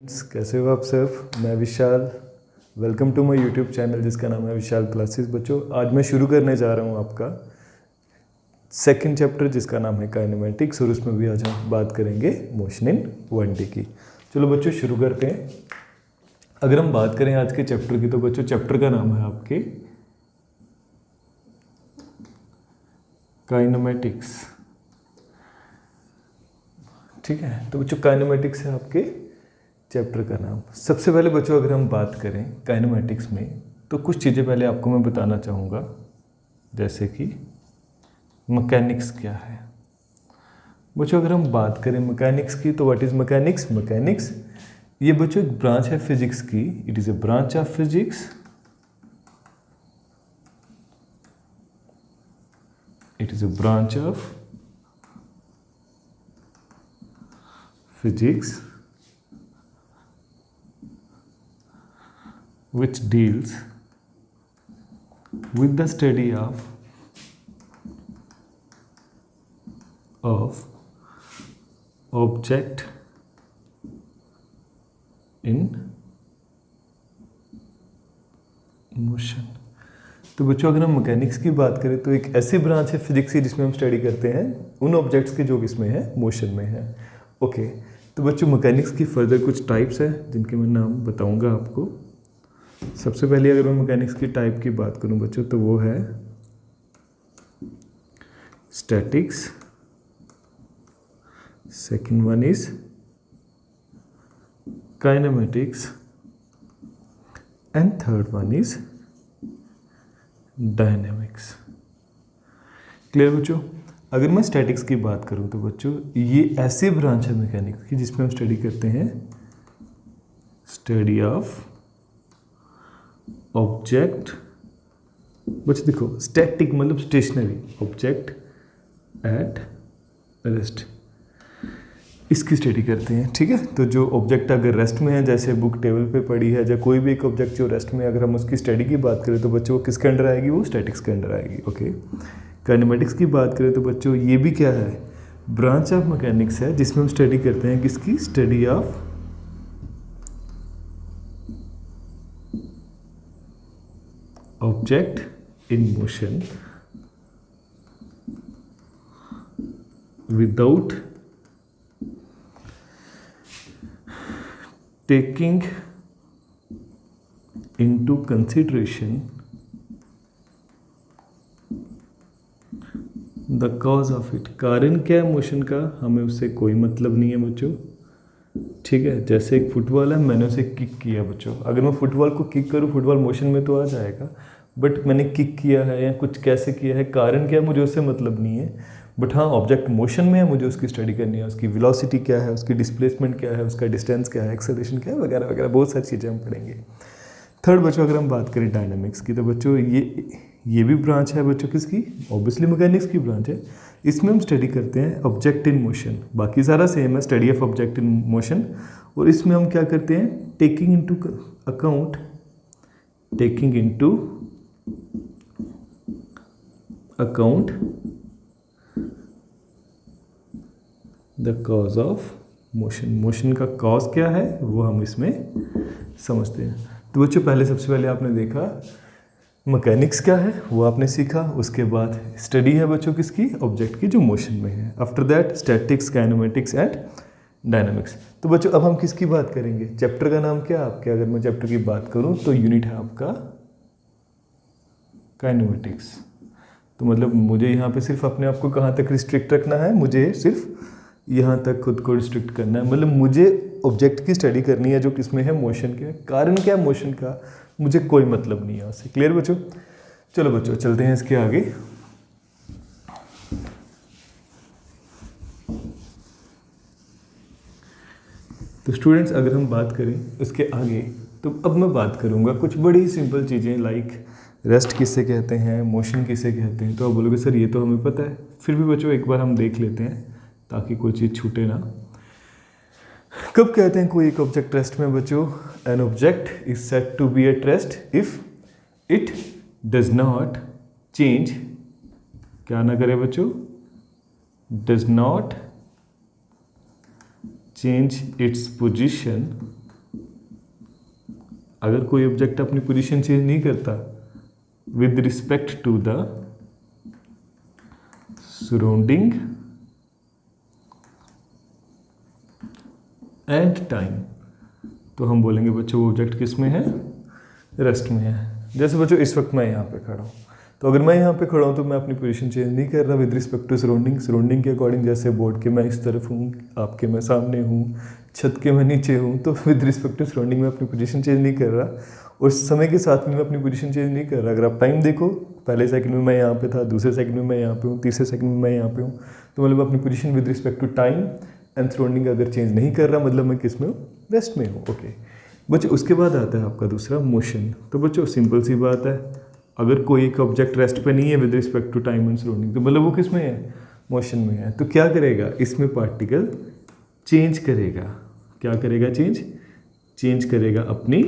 कैसे हो आप सब। मैं Vishal, welcome to my YouTube channel जिसका नाम है विशाल क्लासेस। बच्चों, आज मैं शुरू करने जा रहा हूँ आपका सेकंड चैप्टर जिसका नाम है काइनेमेटिक्स, और उसमें भी आज हम बात करेंगे मोशन इन 1D की। चलो बच्चों शुरू करते हैं। अगर हम बात करें आज के चैप्टर की, तो बच्चों चैप्टर का नाम है आपके काइनेमेटिक्स। ठीक है, तो बच्चों काइनेमेटिक्स है आपके चैप्टर का नाम। सबसे पहले बच्चों अगर हम बात करें काइनेमेटिक्स में, तो कुछ चीज़ें पहले आपको मैं बताना चाहूँगा, जैसे कि मैकेनिक्स क्या है। बच्चों अगर हम बात करें मैकेनिक्स की, तो व्हाट इज़ मैकेनिक्स। मैकेनिक्स ये बच्चों एक ब्रांच है फिजिक्स की। It is a branch of physics. It is a branch of physics which deals with the study of object in motion। तो बच्चों अगर हम मैकेनिक्स की बात करें, तो एक ऐसी ब्रांच है फिजिक्स की जिसमें हम स्टडी करते हैं उन ऑब्जेक्ट्स के जो किसमें है, मोशन में है। ओके, तो बच्चों मैकेनिक्स की फर्दर कुछ टाइप्स है जिनके मैं नाम बताऊंगा आपको। सबसे पहले अगर मैं मैकेनिक्स की टाइप की बात करूं बच्चों, तो वो है statics, second one is kinematics, and third one is dynamics. Clear बच्चों। अगर मैं स्टैटिक्स की बात करूं, तो बच्चों ये ऐसी ब्रांच है मैकेनिक्स की जिसमें हम स्टडी करते हैं स्टडी ऑफ ऑब्जेक्ट। बच्चों देखो, स्टैटिक मतलब स्टेशनरी, ऑब्जेक्ट एट रेस्ट, इसकी स्टडी करते हैं। ठीक है, तो जो ऑब्जेक्ट अगर रेस्ट में है, जैसे बुक टेबल पे पड़ी है, या कोई भी एक ऑब्जेक्ट जो रेस्ट में, अगर हम उसकी स्टडी की बात करें, तो बच्चों वो किसके अंडर आएगी, वो स्टैटिक्स के अंडर आएगी। ओके, काइनेमेटिक्स की बात करें, तो बच्चों ये भी क्या है, ब्रांच ऑफ मैकेनिक्स है जिसमें हम स्टडी करते हैं किसकी, study of object in motion without taking into consideration the cause of it। कारण क्या है मोशन का, हमें उससे कोई मतलब नहीं है बच्चों। ठीक है, जैसे एक फुटबॉल है, मैंने उसे किक किया बच्चों, अगर मैं फुटबॉल को किक करूँ, फुटबॉल मोशन में तो आ जाएगा, बट मैंने किक किया है या कुछ कैसे किया है, कारण क्या है, मुझे उससे मतलब नहीं है। बट हाँ, ऑब्जेक्ट मोशन में है, मुझे उसकी स्टडी करनी है, उसकी वेलोसिटी क्या है, उसकी डिस्प्लेसमेंट क्या है, उसका डिस्टेंस क्या है, एक्सेलरेशन क्या है, वगैरह वगैरह बहुत सारी चीज़ें हम पढ़ेंगे। थर्ड बच्चों अगर हम बात करें डायनामिक्स की, तो बच्चों ये भी ब्रांच है बच्चों किसकी, ऑब्वियसली मैकेनिक्स की ब्रांच है। इसमें हम स्टडी करते हैं ऑब्जेक्ट इन मोशन, बाकी सारा सेम है, study of object in motion. और इसमें हम क्या करते हैं, taking into account the cause of motion. Motion का कॉज क्या है वो हम इसमें समझते हैं। तो बच्चों पहले सबसे पहले आपने देखा मैकेनिक्स क्या है, वो आपने सीखा। उसके बाद स्टडी है बच्चों किसकी, ऑब्जेक्ट की जो मोशन में है। After that statics, kinematics and dynamics. तो बच्चों अब हम किसकी बात करेंगे, चैप्टर का नाम क्या है आपके, अगर मैं चैप्टर की बात करूं, तो यूनिट है आपका काइनेमेटिक्स। तो मतलब मुझे यहाँ पे सिर्फ अपने आप को कहाँ तक रिस्ट्रिक्ट रखना है, मुझे सिर्फ यहाँ तक खुद को रिस्ट्रिक्ट करना है। मतलब मुझे ऑब्जेक्ट की स्टडी करनी है जो किसमें है, मोशन के। कारण क्या है मोशन का, मुझे कोई मतलब नहीं है उससे। क्लियर बच्चों। चलो बच्चों चलते हैं इसके आगे। तो स्टूडेंट्स अगर हम बात करें इसके आगे, तो अब मैं बात करूँगा कुछ बड़ी सिंपल चीज़ें, लाइक रेस्ट किसे कहते हैं, मोशन किसे कहते हैं। तो आप बोलोगे सर ये तो हमें पता है, फिर भी बच्चों एक बार हम देख लेते हैं ताकि कोई चीज़ छूटे ना। कब कहते हैं कोई एक ऑब्जेक्ट रेस्ट में बच्चों, an object is said to be at rest if it does not change, क्या ना करे बच्चों, does not change its position अगर कोई ऑब्जेक्ट अपनी पोजीशन चेंज नहीं करता with respect to the surrounding and time, तो हम बोलेंगे बच्चों वो ऑब्जेक्ट किस में है, रेस्ट में है। जैसे बच्चों इस वक्त मैं यहाँ पे खड़ा हूँ, तो अगर मैं यहाँ पे खड़ा हूँ तो मैं अपनी पोजीशन चेंज नहीं कर रहा विद रिस्पेक्ट टू सराउंडिंग के अकॉर्डिंग। जैसे बोर्ड के मैं इस तरफ हूँ, आपके मैं सामने हूँ, छत के मैं नीचे हूँ, तो विद रिस्पेक्ट टू सराउंडिंग में अपनी पोजीशन चेंज नहीं कर रहा, और समय के साथ में मैं अपनी पोजीशन चेंज नहीं कर रहा। अगर आप टाइम देखो, पहले सेकंड में मैं यहाँ पे था, दूसरे सेकंड में मैं यहाँ पे हूँ, तीसरे सेकंड में मैं यहाँ पे हूँ, तो मतलब अपनी position with respect to time and surrounding अगर चेंज नहीं कर रहा, मतलब मैं किस में हूँ, रेस्ट में हूँ। ओके बच्चों, उसके बाद आता है आपका दूसरा मोशन। तो बच्चों सिंपल सी बात है, अगर कोई एक ऑब्जेक्ट रेस्ट पे नहीं है with respect to time and surrounding, तो मतलब वो किस में है, मोशन में है। तो क्या करेगा, इसमें पार्टिकल चेंज करेगा। क्या करेगा, चेंज करेगा अपनी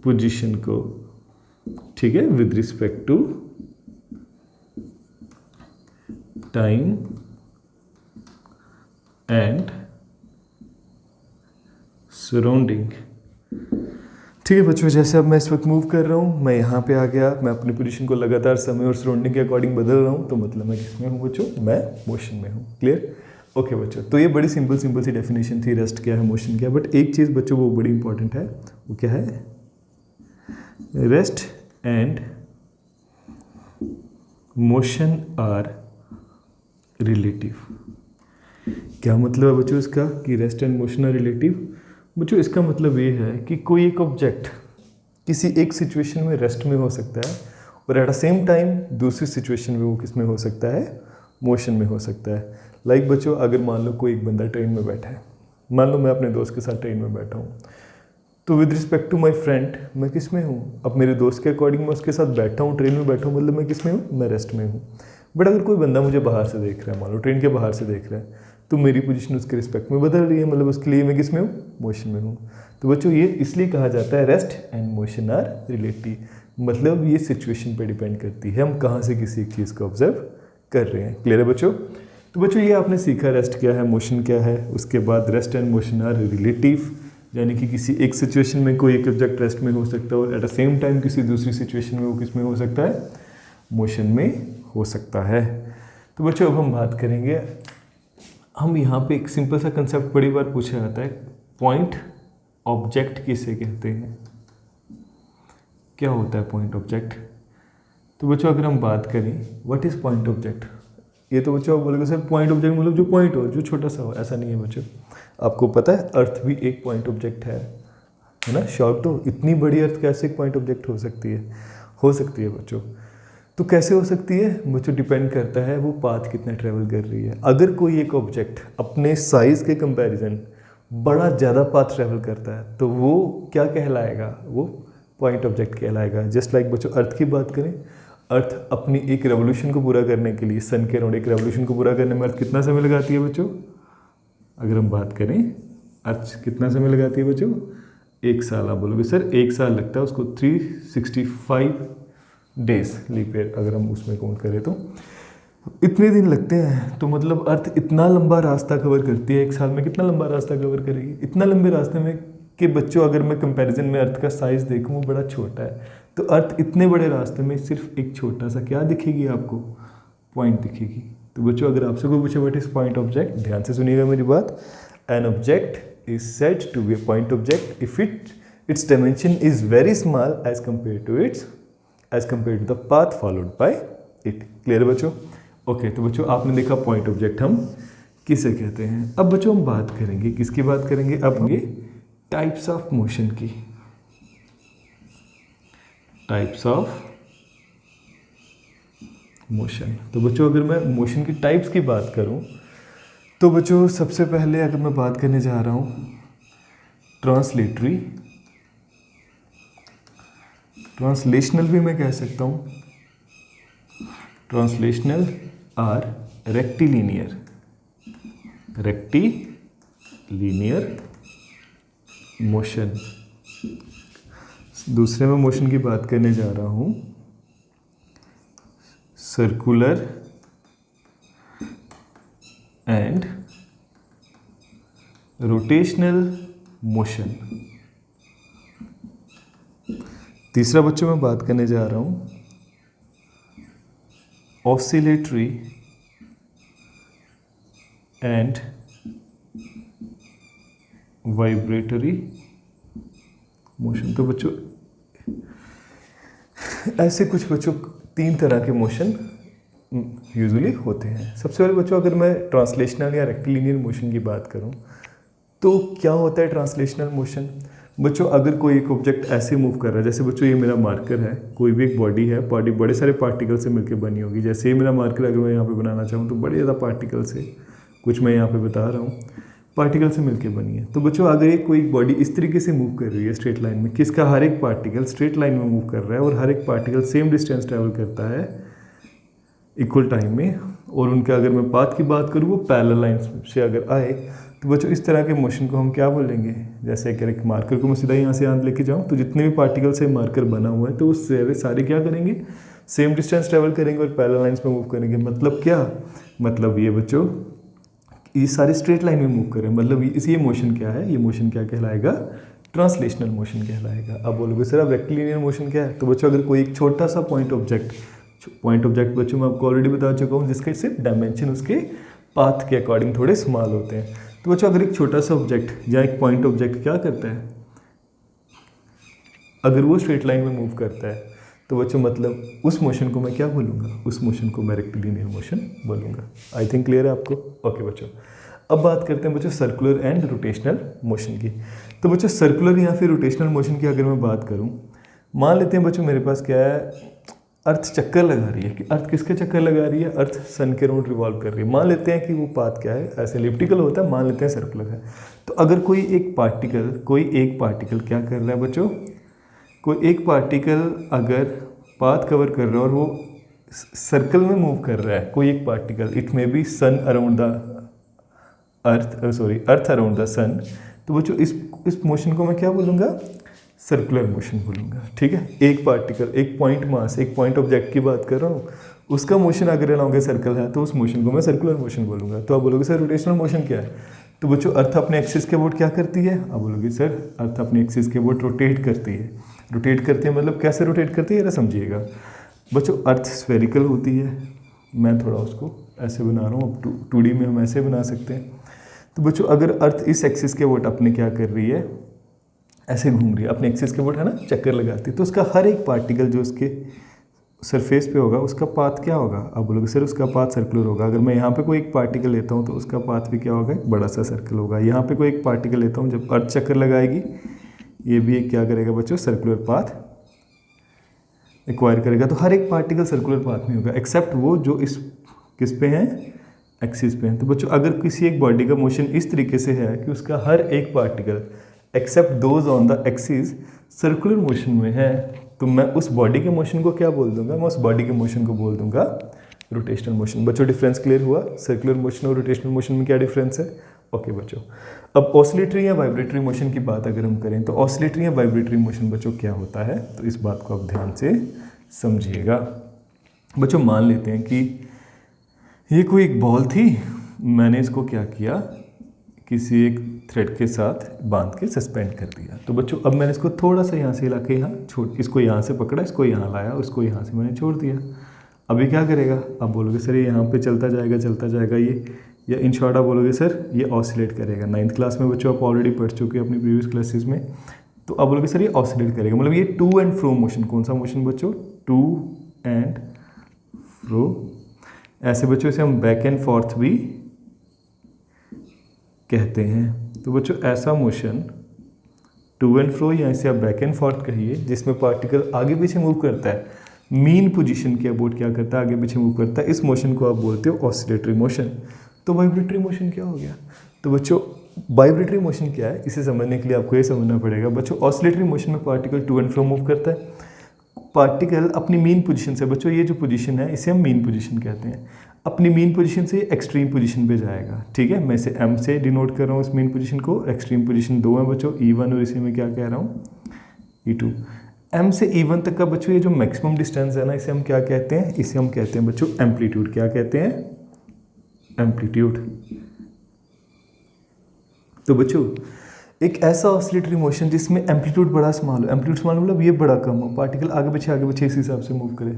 पोजीशन को, ठीक है, with respect to time and surrounding. ठीक है बच्चों, जैसे अब मैं इस वक्त मूव कर रहा हूँ, मैं यहाँ पे आ गया, मैं अपनी पोजीशन को लगातार समय और सराउंडिंग के अकॉर्डिंग बदल रहा हूँ, तो मतलब मैं किस में हूँ बच्चों, मैं मोशन में हूँ। क्लियर? ओके बच्चों, तो ये बड़ी सिंपल सी डेफिनेशन थी, रेस्ट क्या है, मोशन क्या है। बट एक चीज़ बच्चों वो बड़ी इंपॉर्टेंट है, वो क्या है, rest and motion are relative. क्या मतलब है बच्चों इसका, कि rest and motion are relative? बच्चों इसका मतलब ये है कि कोई एक ऑब्जेक्ट किसी एक सिचुएशन में रेस्ट में हो सकता है, और एट द सेम टाइम दूसरी सिचुएशन में वो किस में हो सकता है, मोशन में हो सकता है। लाइक बच्चों, अगर मान लो कोई एक बंदा ट्रेन में बैठा है, मान लो मैं अपने दोस्त के साथ ट्रेन में बैठा हूँ, तो with respect to my friend मैं किस में हूँ, अब मेरे दोस्त के अकॉर्डिंग मैं उसके साथ बैठा हूँ, ट्रेन में बैठा हूँ, मतलब मैं किस में हूँ, मैं रेस्ट में हूँ। बट अगर कोई बंदा मुझे बाहर से देख रहा है, मान लो ट्रेन के बाहर से देख रहा है, तो मेरी पोजीशन उसके रिस्पेक्ट में बदल रही है, मतलब उसके लिए मैं किस में हूँ, मोशन में हूँ। तो बच्चों ये इसलिए कहा जाता है rest and motion are relative, मतलब ये सिचुएशन पे डिपेंड करती है, हम कहाँ से किसी एक चीज़ को ऑब्जर्व कर रहे हैं। क्लियर है बच्चों? तो बच्चों ये आपने सीखा रेस्ट क्या है, मोशन क्या है। उसके बाद rest and motion are relative, यानी कि किसी एक सिचुएशन में कोई एक ऑब्जेक्ट रेस्ट में हो सकता है, और एट द सेम टाइम किसी दूसरी सिचुएशन में वो किस में हो सकता है, मोशन में हो सकता है। तो बच्चों अब हम बात करेंगे, हम यहाँ पे एक सिंपल सा कंसेप्ट बड़ी बार पूछा जाता है, पॉइंट ऑब्जेक्ट किसे कहते हैं, क्या होता है पॉइंट ऑब्जेक्ट? तो बच्चों अगर हम बात करें व्हाट इज़ पॉइंट ऑब्जेक्ट, ये तो बच्चों आप बोलोगे सर पॉइंट ऑब्जेक्ट मतलब जो पॉइंट हो, जो छोटा सा हो, ऐसा नहीं है बच्चों। आपको पता है अर्थ भी एक पॉइंट ऑब्जेक्ट है ना, शॉर्ट हो, इतनी बड़ी अर्थ कैसे एक पॉइंट ऑब्जेक्ट हो सकती है, हो सकती है बच्चों। तो कैसे हो सकती है बच्चों, डिपेंड करता है वो पाथ कितना ट्रेवल कर रही है। अगर कोई एक ऑब्जेक्ट अपने साइज़ के कंपैरिजन बड़ा ज़्यादा पाथ ट्रेवल करता है, तो वो क्या कहलाएगा, वो पॉइंट ऑब्जेक्ट कहलाएगा। जस्ट लाइक बच्चों अर्थ की बात करें, अर्थ अपनी एक रेवोल्यूशन को पूरा करने के लिए, सन के अराउंड एक रेवोल्यूशन को पूरा करने में अर्थ कितना समय लगाती है बच्चों? अगर हम बात करें अर्थ कितना समय लगाती है बच्चों, 1 साल। आप बोलोगे सर 1 साल लगता है उसको, 365 डेज लीप ईयर अगर हम उसमें काउंट करें तो इतने दिन लगते हैं। तो मतलब अर्थ इतना लंबा रास्ता कवर करती है, 1 साल में कितना लंबा रास्ता कवर करेगी, इतना लंबे रास्ते में कि बच्चों अगर मैं कंपैरिजन में अर्थ का साइज़ देखूँ वो बड़ा छोटा है। तो अर्थ इतने बड़े रास्ते में सिर्फ एक छोटा सा क्या दिखेगी आपको, पॉइंट दिखेगी। तो बच्चों अगर आपसे कोई पूछे व्हाट इज पॉइंट ऑब्जेक्ट, ध्यान से सुनिएगा मेरी बात। An object is said to be a point object if its dimension is very small as compare to the path followed by it. Clear बच्चों? ओके, तो बच्चों आपने देखा पॉइंट ऑब्जेक्ट हम किसे कहते हैं। अब बच्चों हम बात करेंगे किसकी बात करेंगे, अब ये टाइप्स ऑफ मोशन की, टाइप्स ऑफ मोशन। तो बच्चों अगर मैं मोशन की टाइप्स की बात करूं, तो बच्चों सबसे पहले अगर मैं बात करने जा रहा हूं ट्रांसलेटरी, ट्रांसलेशनल भी मैं कह सकता हूं, ट्रांसलेशनल और रेक्टिलिनियर, रेक्टिलिनियर मोशन। दूसरे में मोशन की बात करने जा रहा हूं सर्कुलर एंड रोटेशनल मोशन, तीसरा बच्चों मैं बात करने जा रहा हूँ ऑसिलेटरी एंड वाइब्रेटरी मोशन। तो बच्चों ऐसे कुछ बच्चों 3 तरह के मोशन यूजुअली होते हैं। सबसे पहले बच्चों अगर मैं ट्रांसलेशनल या रेक्टिलिनियर मोशन की बात करूं तो क्या होता है ट्रांसलेशनल मोशन। बच्चों अगर कोई एक ऑब्जेक्ट ऐसे मूव कर रहा है, जैसे बच्चों ये मेरा मार्कर है, कोई भी एक बॉडी है, बॉडी बड़े सारे पार्टिकल से मिलकर बनी होगी। जैसे ये मेरा मार्कर अगर मैं यहाँ पे बनाना चाहूँ तो बड़े ज़्यादा पार्टिकल से, कुछ मैं यहाँ पे बता रहा हूँ, पार्टिकल से मिलकर बनी है। तो बच्चों अगर ये कोई बॉडी इस तरीके से मूव कर रही है स्ट्रेट लाइन में, किसका हर एक पार्टिकल स्ट्रेट लाइन में मूव कर रहा है और हर एक पार्टिकल सेम डिस्टेंस ट्रैवल करता है इक्वल टाइम में, और उनका अगर मैं पाथ की बात करूँ वो पैरेलल लाइंस से अगर आए, तो बच्चों इस तरह के मोशन को हम क्या बोलेंगे। जैसे कि एक मार्कर को मैं सीधा यहाँ से यहाँ लेके जाऊँ तो जितने भी पार्टिकल से मार्कर बना हुआ है तो वो सारे क्या करेंगे, सेम डिस्टेंस ट्रैवल करेंगे और पैरेलल लाइंस में मूव करेंगे। मतलब क्या, मतलब ये बच्चों ये सारे स्ट्रेट लाइन में मूव करें, मतलब ये मोशन क्या है, ये मोशन क्या कहलाएगा, ट्रांसलेशनल मोशन कहलाएगा। अब बोलोगे सर अब रेक्टिलिनियर मोशन क्या है। तो बच्चों अगर कोई एक छोटा सा पॉइंट ऑब्जेक्ट बच्चों मैं आपको ऑलरेडी बता चुका हूँ जिसके सिर्फ डायमेंशन उसके पाथ के अकॉर्डिंग थोड़े स्मॉल होते हैं। तो बच्चों अगर एक छोटा सा ऑब्जेक्ट या एक पॉइंट ऑब्जेक्ट क्या करता है, अगर वो स्ट्रेट लाइन में मूव करता है तो बच्चों मतलब उस मोशन को मैं क्या बोलूँगा, उस मोशन को मैं रेक्टिलिनियर मोशन बोलूँगा। आई थिंक क्लियर है आपको। ओके बच्चों अब बात करते हैं बच्चों सर्कुलर एंड रोटेशनल मोशन की। तो बच्चों सर्कुलर या फिर रोटेशनल मोशन की अगर मैं बात करूँ, मान लेते हैं बच्चों मेरे पास क्या है, अर्थ चक्कर लगा रही है। कि अर्थ किसके चक्कर लगा रही है, अर्थ सन के राउंड रिवॉल्व कर रही है। मान लेते हैं कि वो पाथ क्या है, ऐसे एलिप्टिकल होता है, मान लेते हैं सर्कुलर है। तो अगर कोई एक पार्टिकल क्या कर रहा है बच्चों, कोई एक पार्टिकल अगर पाथ कवर कर रहा है और वो सर्कल में मूव कर रहा है, कोई एक particle, it may be sun around the earth around the sun, तो बच्चों इस मोशन को मैं क्या बोलूँगा, सर्कुलर मोशन बोलूँगा। ठीक है, एक पार्टिकल, एक पॉइंट मास, एक पॉइंट ऑब्जेक्ट की बात कर रहा हूँ, उसका मोशन अगर अलाउंग सर्कल है तो उस मोशन को मैं सर्कुलर मोशन बोलूँगा। तो आप बोलोगे सर रोटेशनल मोशन क्या है। तो बच्चों अर्थ अपने एक्सिस के अबाउट क्या करती है, आप बोलोगे सर अर्थ अपने एक्सिस के अबाउट रोटेट करती है। रोटेट करती है मतलब कैसे रोटेट करती है, जरा समझिएगा बच्चों। अर्थ स्फेरिकल होती है, मैं थोड़ा उसको ऐसे बना रहा हूँ, अब 2D में हम ऐसे बना सकते हैं। तो बच्चों अगर अर्थ इस एक्सिस के अबाउट अपने क्या कर रही है, ऐसे घूम रही है, अपने एक्सिस के अबाउट है ना, चक्कर लगाती है, तो उसका हर एक पार्टिकल जो उसके सरफेस पे होगा उसका पाथ क्या होगा। अब बोलोगे सर उसका पाथ सर्कुलर होगा। अगर मैं यहाँ पे कोई एक पार्टिकल लेता हूँ तो उसका पाथ भी क्या होगा, एक बड़ा सा सर्कल होगा। यहाँ पे कोई एक पार्टिकल लेता हूँ, जब अर्थ चक्कर लगाएगी ये भी एक क्या करेगा बच्चों, सर्कुलर पाथ एक्वायर करेगा। तो हर एक पार्टिकल सर्कुलर पाथ में होगा एक्सेप्ट वो जो इस किस पे हैं, एक्सिस पे हैं। तो बच्चों अगर किसी एक बॉडी का मोशन इस तरीके से है कि उसका हर एक particle except those on the axis circular motion में है, तो मैं उस बॉडी के मोशन को क्या बोल दूंगा, मैं उस बॉडी के मोशन को बोल दूंगा रोटेशनल मोशन। बच्चों डिफरेंस क्लियर हुआ, सर्कुलर मोशन और रोटेशनल मोशन में क्या डिफरेंस है। ओके बच्चों अब ऑसिलेटरी या वाइब्रेटरी मोशन की बात अगर हम करें तो ऑसिलेटरी या वाइब्रेटरी मोशन बच्चों क्या होता है, तो इस बात को आप ध्यान से समझिएगा। बच्चों मान लेते हैं कि ये कोई एक बॉल थी, मैंने इसको क्या किया, किसी एक थ्रेड के साथ बांध के सस्पेंड कर दिया। तो बच्चों अब मैंने इसको थोड़ा सा यहाँ से हिला के यहाँ छोड़, इसको यहाँ से पकड़ा, इसको यहाँ लाया, उसको यहाँ से मैंने छोड़ दिया। अभी क्या करेगा, आप बोलोगे सर ये यहाँ पे चलता जाएगा ये, या इन शॉर्ट आप बोलोगे सर ये ऑसिलेट करेगा। 9th क्लास में बच्चों आप ऑलरेडी पढ़ चुके हैं अपनी प्रीवियस क्लासेस में। तो आप बोलोगे सर ये ऑसिलेट करेगा, मतलब ये टू एंड फ्रो मोशन। कौन सा मोशन बच्चों, टू एंड फ्रो। ऐसे बच्चों इसे हम बैक एंड फोर्थ भी कहते हैं। तो बच्चों ऐसा मोशन टू एंड फ्रो या इसे आप बैक एंड फोर्थ कहिए, जिसमें पार्टिकल आगे पीछे मूव करता है, मीन पोजीशन के अबाउट क्या करता है, आगे पीछे मूव करता है, इस मोशन को आप बोलते हो ऑसिलेटरी मोशन। तो वाइब्रेटरी मोशन क्या हो गया। तो बच्चों वाइब्रेटरी मोशन क्या है, इसे समझने के लिए आपको ये समझना पड़ेगा बच्चों। ऑसिलेटरी मोशन में particle to and fro move करता है, पार्टिकल अपनी मीन पोजीशन से, बच्चों ये जो पोजीशन है इसे हम मीन पोजीशन कहते हैं, अपनी मीन पोजीशन से एक्सट्रीम पोजीशन पे जाएगा। ठीक है, मैं इसे एम से डिनोट कर रहा हूँ इस मीन पोजीशन को। एक्सट्रीम पोजीशन 2 है बच्चों, E1 और इसे मैं क्या कह रहा हूँ, E2। एम से E1 तक का बच्चों ये जो मैक्सिमम डिस्टेंस है ना, इसे हम क्या कहते हैं, इसे हम कहते हैं बच्चों एम्पलीट्यूड। क्या कहते हैं, एम्पलीट्यूड। तो बच्चों एक ऐसा ऑसिलेटरी मोशन जिसमें एम्पलीट्यूड बड़ा स्मॉल हो, एम्पलीट्यूड स्मॉल मतलब ये बड़ा कम हो, पार्टिकल आगे पीछे इस हिसाब से मूव करे।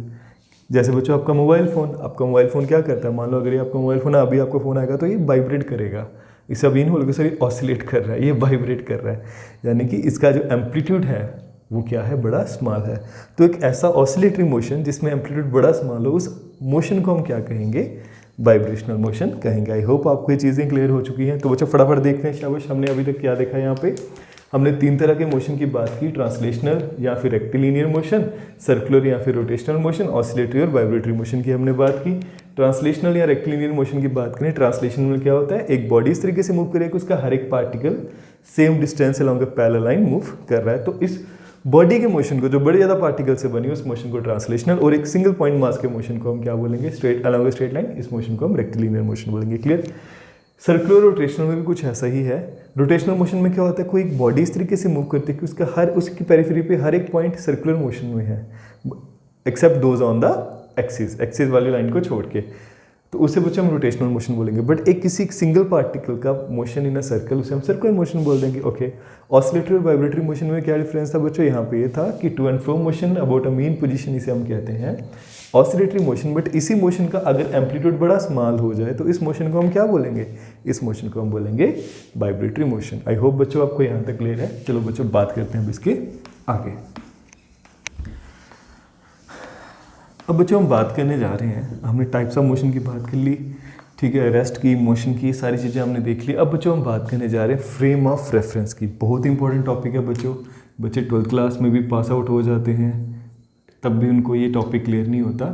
जैसे बच्चों आपका मोबाइल फ़ोन क्या करता है, मान लो अगर ये आपका मोबाइल फ़ोन है, अभी आपका फ़ोन आएगा तो ये वाइब्रेट करेगा, इसे अभी नहीं बोलोगे सर ये ऑसिलेट कर रहा है, ये वाइब्रेट कर रहा है, यानी कि इसका जो एम्पलीट्यूड है वो क्या है, बड़ा स्मॉल है। तो एक ऐसा ऑसिलेटरी मोशन जिसमें एम्पलीट्यूड बड़ा स्मॉल हो, उस मोशन को हम क्या कहेंगे, वाइब्रेशनल मोशन कहेंगे। आई होप आपको ये चीज़ें क्लियर हो चुकी हैं। तो बच्चों फटाफट देखते हैं, शाबाश, हमने अभी तक क्या देखा यहाँ पे। हमने 3 तरह के मोशन की बात की, ट्रांसलेशनल या फिर रेक्टिलिनियर मोशन, सर्कुलर या फिर रोटेशनल मोशन, ऑसिलेटरी और वाइब्रेटरी मोशन की हमने बात की। ट्रांसलेशनल या रेक्टिलिनियर मोशन की बात करें, ट्रांसलेशन में क्या होता है, एक बॉडी इस तरीके से मूव करेगी, उसका हर एक particle same distance along a parallel line move कर रहा है। तो इस बॉडी के मोशन को, जो बड़े ज़्यादा पार्टिकल से बनी है, उस मोशन को ट्रांसलेशनल, और एक सिंगल पॉइंट मास के मोशन को हम क्या बोलेंगे, स्ट्रेट अलॉन्ग स्ट्रेट लाइन, इस मोशन को हम रेक्टिलिनियर मोशन बोलेंगे। क्लियर। सर्कुलर रोटेशनल में भी कुछ ऐसा ही है। रोटेशनल मोशन में क्या होता है, कोई एक बॉडी इस तरीके से मूव करती है कि उसका उसकी पेरिफेरी पे हर एक पॉइंट सर्कुलर मोशन में है, except those on the axis वाली लाइन को छोड़ के, तो उसे बच्चों हम रोटेशनल मोशन बोलेंगे। बट एक किसी सिंगल पार्टिकल का मोशन इन अ सर्कल, उसे हम सर्कुलर मोशन बोल देंगे। ओके। ऑसिलेटरी और वाइब्रेटरी मोशन में क्या डिफरेंस था बच्चों, यहाँ पे ये था कि to and fro motion about a mean position, इसे हम कहते हैं ऑसिलेटरी मोशन। बट इसी मोशन का अगर एम्पलीट्यूड बड़ा स्मॉल हो जाए तो इस मोशन को हम क्या बोलेंगे, इस मोशन को हम बोलेंगे वाइब्रेटरी मोशन। आई होप बच्चों आपको यहाँ तक क्लियर है। चलो बच्चों बात करते हैं अब इसके आगे। अब बच्चों हम बात करने जा रहे हैं, हमने टाइप्स ऑफ मोशन की बात कर ली, ठीक है, रेस्ट की, मोशन की, सारी चीज़ें हमने देख ली। अब बच्चों हम बात करने जा रहे हैं फ्रेम ऑफ रेफरेंस की। बहुत इंपॉर्टेंट टॉपिक है बच्चों, बच्चे 12th क्लास में भी पास आउट हो जाते हैं तब भी उनको ये टॉपिक क्लियर नहीं होता।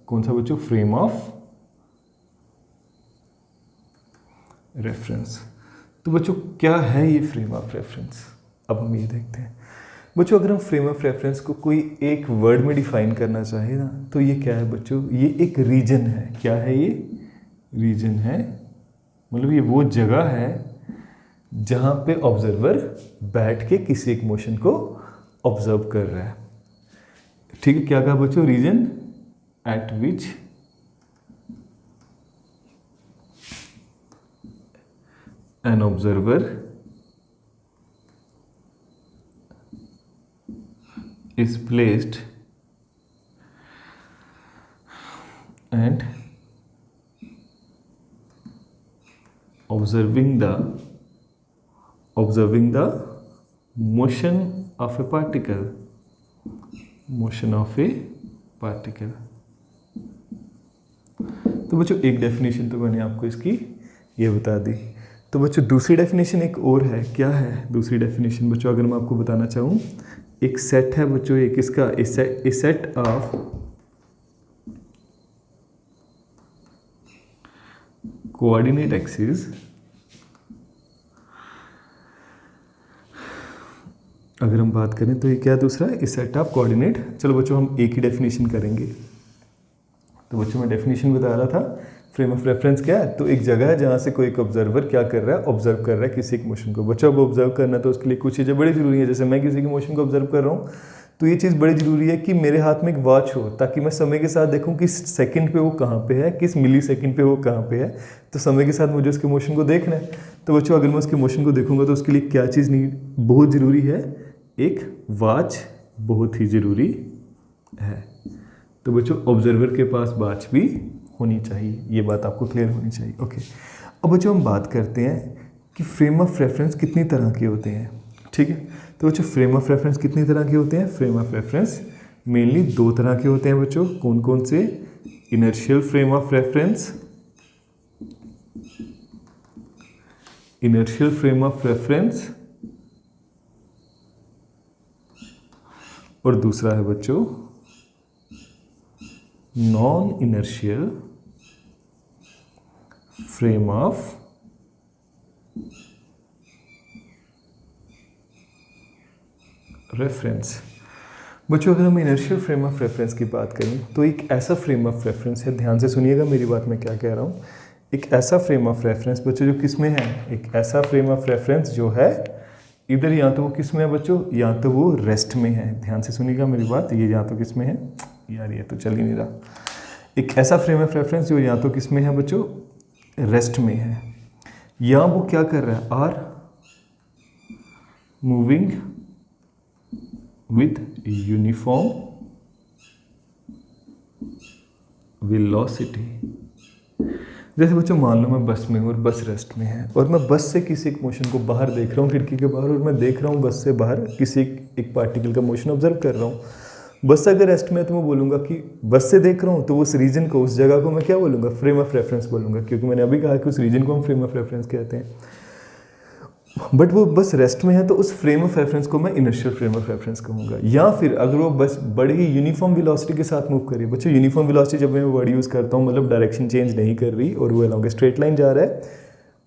कौन सा बच्चों, फ्रेम ऑफ रेफरेंस। तो बच्चों क्या है ये फ्रेम ऑफ रेफरेंस, अब हम ये देखते हैं। बच्चों अगर हम फ्रेम ऑफ रेफरेंस को कोई एक वर्ड में डिफाइन करना चाहें ना, तो ये क्या है बच्चों, ये एक रीजन है। क्या है ये, रीजन है, मतलब ये वो जगह है जहाँ पे ऑब्जर्वर बैठ के किसी एक मोशन को ऑब्जर्व कर रहा है। ठीक है, क्या कहा बच्चों, region at which an observer is placed and observing the motion of a particle, तो बच्चों एक डेफिनेशन तो मैंने आपको इसकी ये बता दी। तो बच्चों दूसरी डेफिनेशन एक और है। क्या है दूसरी डेफिनेशन बच्चों, अगर मैं आपको बताना चाहूँ, एक सेट है बच्चों, एक इसका ए सेट ऑफ कोऑर्डिनेट एक्सिस, अगर हम बात करें तो ये क्या दूसरा है, ए सेट ऑफ कोऑर्डिनेट। चलो बच्चों हम एक ही डेफिनेशन करेंगे। तो बच्चों मैं डेफिनेशन बता रहा था, फ्रेम ऑफ रेफरेंस क्या है, तो एक जगह है जहाँ से कोई एक ऑब्जर्वर क्या कर रहा है, ऑब्जर्व कर रहा है किसी एक मोशन को। बच्चों अब ऑब्जर्व करना तो उसके लिए कुछ चीज़ें बड़ी जरूरी है। जैसे मैं किसी के मोशन को ऑब्जर्व कर रहा हूँ तो ये चीज़ बड़ी ज़रूरी है कि मेरे हाथ में एक वॉच हो, ताकि मैं समय के साथ देखूँ किस सेकंड पे वो कहाँ पे है, किस मिली सेकंड पे वो कहाँ पे है। तो समय के साथ मुझे उसके मोशन को देखना है। तो बच्चों अगर मैं उसके मोशन को देखूँगा तो उसके लिए क्या चीज़ नहीं बहुत ज़रूरी है, एक वॉच बहुत ही ज़रूरी है। तो बच्चों ऑब्जर्वर के पास वॉच भी होनी चाहिए, ये बात आपको क्लियर होनी चाहिए। ओके, अब बच्चों हम बात करते हैं कि फ्रेम ऑफ रेफरेंस कितनी तरह के होते हैं। ठीक है, तो बच्चों फ्रेम ऑफ रेफरेंस कितनी तरह के होते हैं, फ्रेम ऑफ रेफरेंस मेनली 2 तरह के होते हैं बच्चों। कौन कौन से, inertial frame of reference, inertial frame of reference, और दूसरा है बच्चों non inertial frame of reference. बच्चों अगर हम इनर्शियल फ्रेम ऑफ रेफरेंस की बात करें तो एक ऐसा फ्रेम ऑफ रेफरेंस है, ध्यान से सुनिएगा मेरी बात मैं क्या कह रहा हूँ। एक ऐसा फ्रेम ऑफ रेफरेंस बच्चों जो किस में है, एक ऐसा फ्रेम ऑफ रेफरेंस जो है इधर, या तो वो किस में है बच्चों, या तो वो रेस्ट में है। ध्यान से सुनिएगा मेरी बात, ये या तो किस में है, यार ये तो चल ही नहीं रहा। एक ऐसा फ्रेम ऑफ रेफरेंस जो या तो किस में है बच्चों, रेस्ट में है, या वो क्या कर रहा है, मूविंग विथ यूनिफॉर्म वेलोसिटी। जैसे बच्चों मान लो मैं बस में हूँ और बस रेस्ट में है और मैं बस से किसी एक मोशन को बाहर देख रहा हूँ खिड़की के बाहर, और मैं देख रहा हूँ बस से बाहर किसी एक पार्टिकल का मोशन ऑब्जर्व कर रहा हूँ। बस अगर रेस्ट में है तो मैं बोलूँगा कि बस से देख रहा हूँ, तो उस रीजन को, उस जगह को मैं क्या बोलूँगा, फ्रेम ऑफ रेफरेंस बोलूँगा, क्योंकि मैंने अभी कहा कि उस रीजन को हम फ्रेम ऑफ रेफरेंस कहते हैं। बट वो बस रेस्ट में है तो उस फ्रेम ऑफ रेफरेंस को मैं इनर्शियल फ्रेम ऑफ रेफरेंस कहूँगा। या फिर अगर वो बस बड़ी ही यूनिफॉर्म वेलोसिटी के साथ मूव कर रही है, बच्चों यूनिफॉर्म वेलोसिटी जब मैं वर्ड यूज़ करता हूँ मतलब डायरेक्शन चेंज नहीं कर रही और वो अलॉन्ग स्ट्रेट लाइन जा रहा है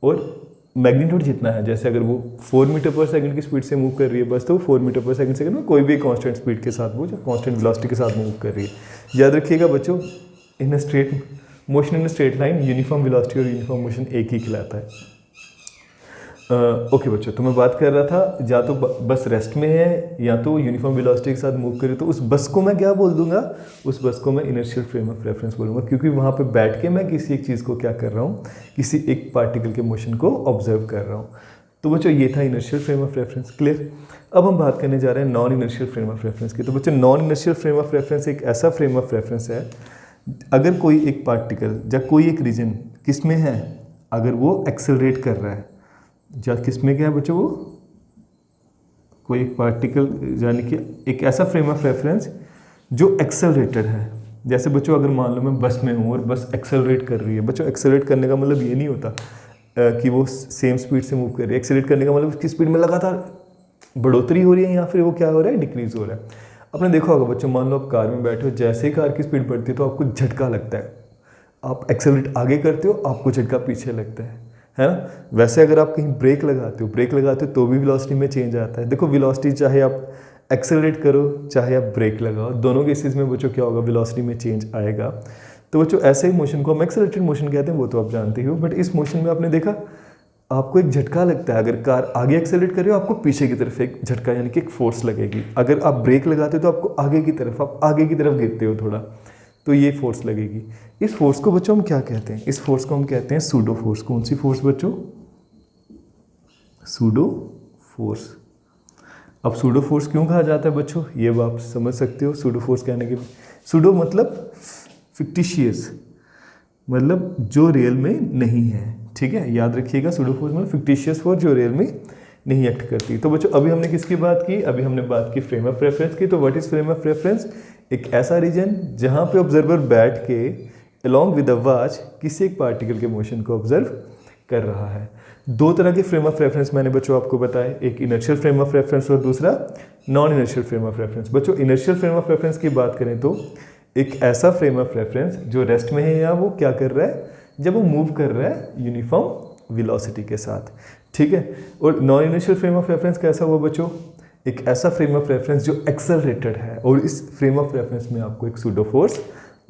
और मैग्नीट्यूड जितना है, जैसे अगर वो 4 मीटर पर सेकंड की स्पीड से मूव कर रही है बस, तो 4 मीटर पर सेकंड में कोई भी कांस्टेंट स्पीड के साथ वो कांस्टेंट वेलोसिटी के साथ मूव कर रही है। याद रखिएगा बच्चों, in a straight motion in a straight line uniform velocity और यूनिफॉर्म मोशन एक ही कहलाता है। ओके बच्चों, तो मैं बात कर रहा था या तो बस रेस्ट में है या तो यूनिफॉर्म वेलोसिटी के साथ मूव करे, तो उस बस को मैं क्या बोल दूंगा, उस बस को मैं इनर्शियल फ्रेम ऑफ रेफरेंस बोलूँगा, क्योंकि वहाँ पे बैठ के मैं किसी एक चीज़ को क्या कर रहा हूँ, किसी एक पार्टिकल के मोशन को ऑब्जर्व कर रहा हूँ। तो बच्चों ये था inertial frame of reference. Clear. अब हम बात करने जा रहे हैं non inertial frame of reference की। तो बच्चों non inertial frame of reference एक ऐसा फ्रेम ऑफ रेफरेंस है अगर कोई एक पार्टिकल या कोई एक रीजन किस में है, अगर वो एक्सेलरेट कर रहा है, या किस में क्या है बच्चों, वो कोई एक पार्टिकल, यानी कि एक ऐसा फ्रेम ऑफ रेफरेंस जो एक्सेलरेटेड है। जैसे बच्चों अगर मान लो मैं बस में हूँ और बस एक्सेलरेट कर रही है, बच्चों एक्सेलरेट करने का मतलब ये नहीं होता कि वो सेम स्पीड से मूव कर रही है। एक्सेलरेट करने का मतलब उसकी स्पीड में लगातार बढ़ोतरी हो रही है या फिर वो क्या हो रहा है, डिक्रीज हो रहा है। आपने देखा होगा बच्चों, मान लो आप कार में बैठे हो, जैसे ही कार की स्पीड बढ़ती है तो आपको झटका लगता है, आप एक्सेलरेट आगे करते हो, आपको झटका पीछे लगता है ना। वैसे अगर आप कहीं ब्रेक लगाते हो तो भी वेलोसिटी में चेंज आता है। देखो वेलोसिटी चाहे आप एक्सेलरेट करो चाहे आप ब्रेक लगाओ, दोनों केसेस में बच्चों क्या होगा, वेलोसिटी में चेंज आएगा। तो बच्चों ऐसे ही मोशन को हम एक्सेलरेटेड मोशन कहते हैं, वो तो आप जानते ही हो। बट इस मोशन में आपने देखा आपको एक झटका लगता है, अगर कार आगे एक्सेलरेट कर रही हो आपको पीछे की तरफ एक झटका यानी कि एक फोर्स लगेगी। अगर आप ब्रेक लगाते हो तो आपको आगे की तरफ, आप आगे की तरफ गिरते हो थोड़ा, तो ये फोर्स लगेगी। इस फोर्स को बच्चों हम क्या कहते हैं, इस फोर्स को हम कहते हैं सूडो फोर्स। कौन सी फोर्स बच्चों, सूडो फोर्स। अब सूडो फोर्स क्यों कहा जाता है बच्चों, ये आप समझ सकते हो। सूडो फोर्स कहने के, सूडो मतलब फिक्टिशियस, मतलब जो रियल में नहीं है, ठीक है, याद रखिएगा। सूडो फोर्स मतलब फिक्टिशियस फोर्स जो रियल में नहीं एक्ट करती। तो बच्चों अभी हमने किसकी बात की, अभी हमने बात की फ्रेम ऑफ रेफरेंस की। तो what is frame of reference, एक ऐसा रीजन जहाँ पे ऑब्जर्वर बैठ के अलॉन्ग विद द वॉच किसी एक पार्टिकल के मोशन को ऑब्जर्व कर रहा है। दो तरह के फ्रेम ऑफ रेफरेंस मैंने बच्चों आपको बताए, एक इनर्शियल फ्रेम ऑफ रेफरेंस और दूसरा non inertial frame of reference. बच्चों इनर्शियल फ्रेम ऑफ रेफरेंस की बात करें तो एक ऐसा फ्रेम ऑफ रेफरेंस जो रेस्ट में है या वो क्या कर रहा है, जब वो मूव कर रहा है यूनिफॉर्म वेलोसिटी के साथ, ठीक है। और non inertial frame of reference कैसा हुआ बच्चों, एक ऐसा फ्रेम ऑफ रेफरेंस जो एक्सेलरेटेड है और इस फ्रेम ऑफ रेफरेंस में आपको एक सूडो फोर्स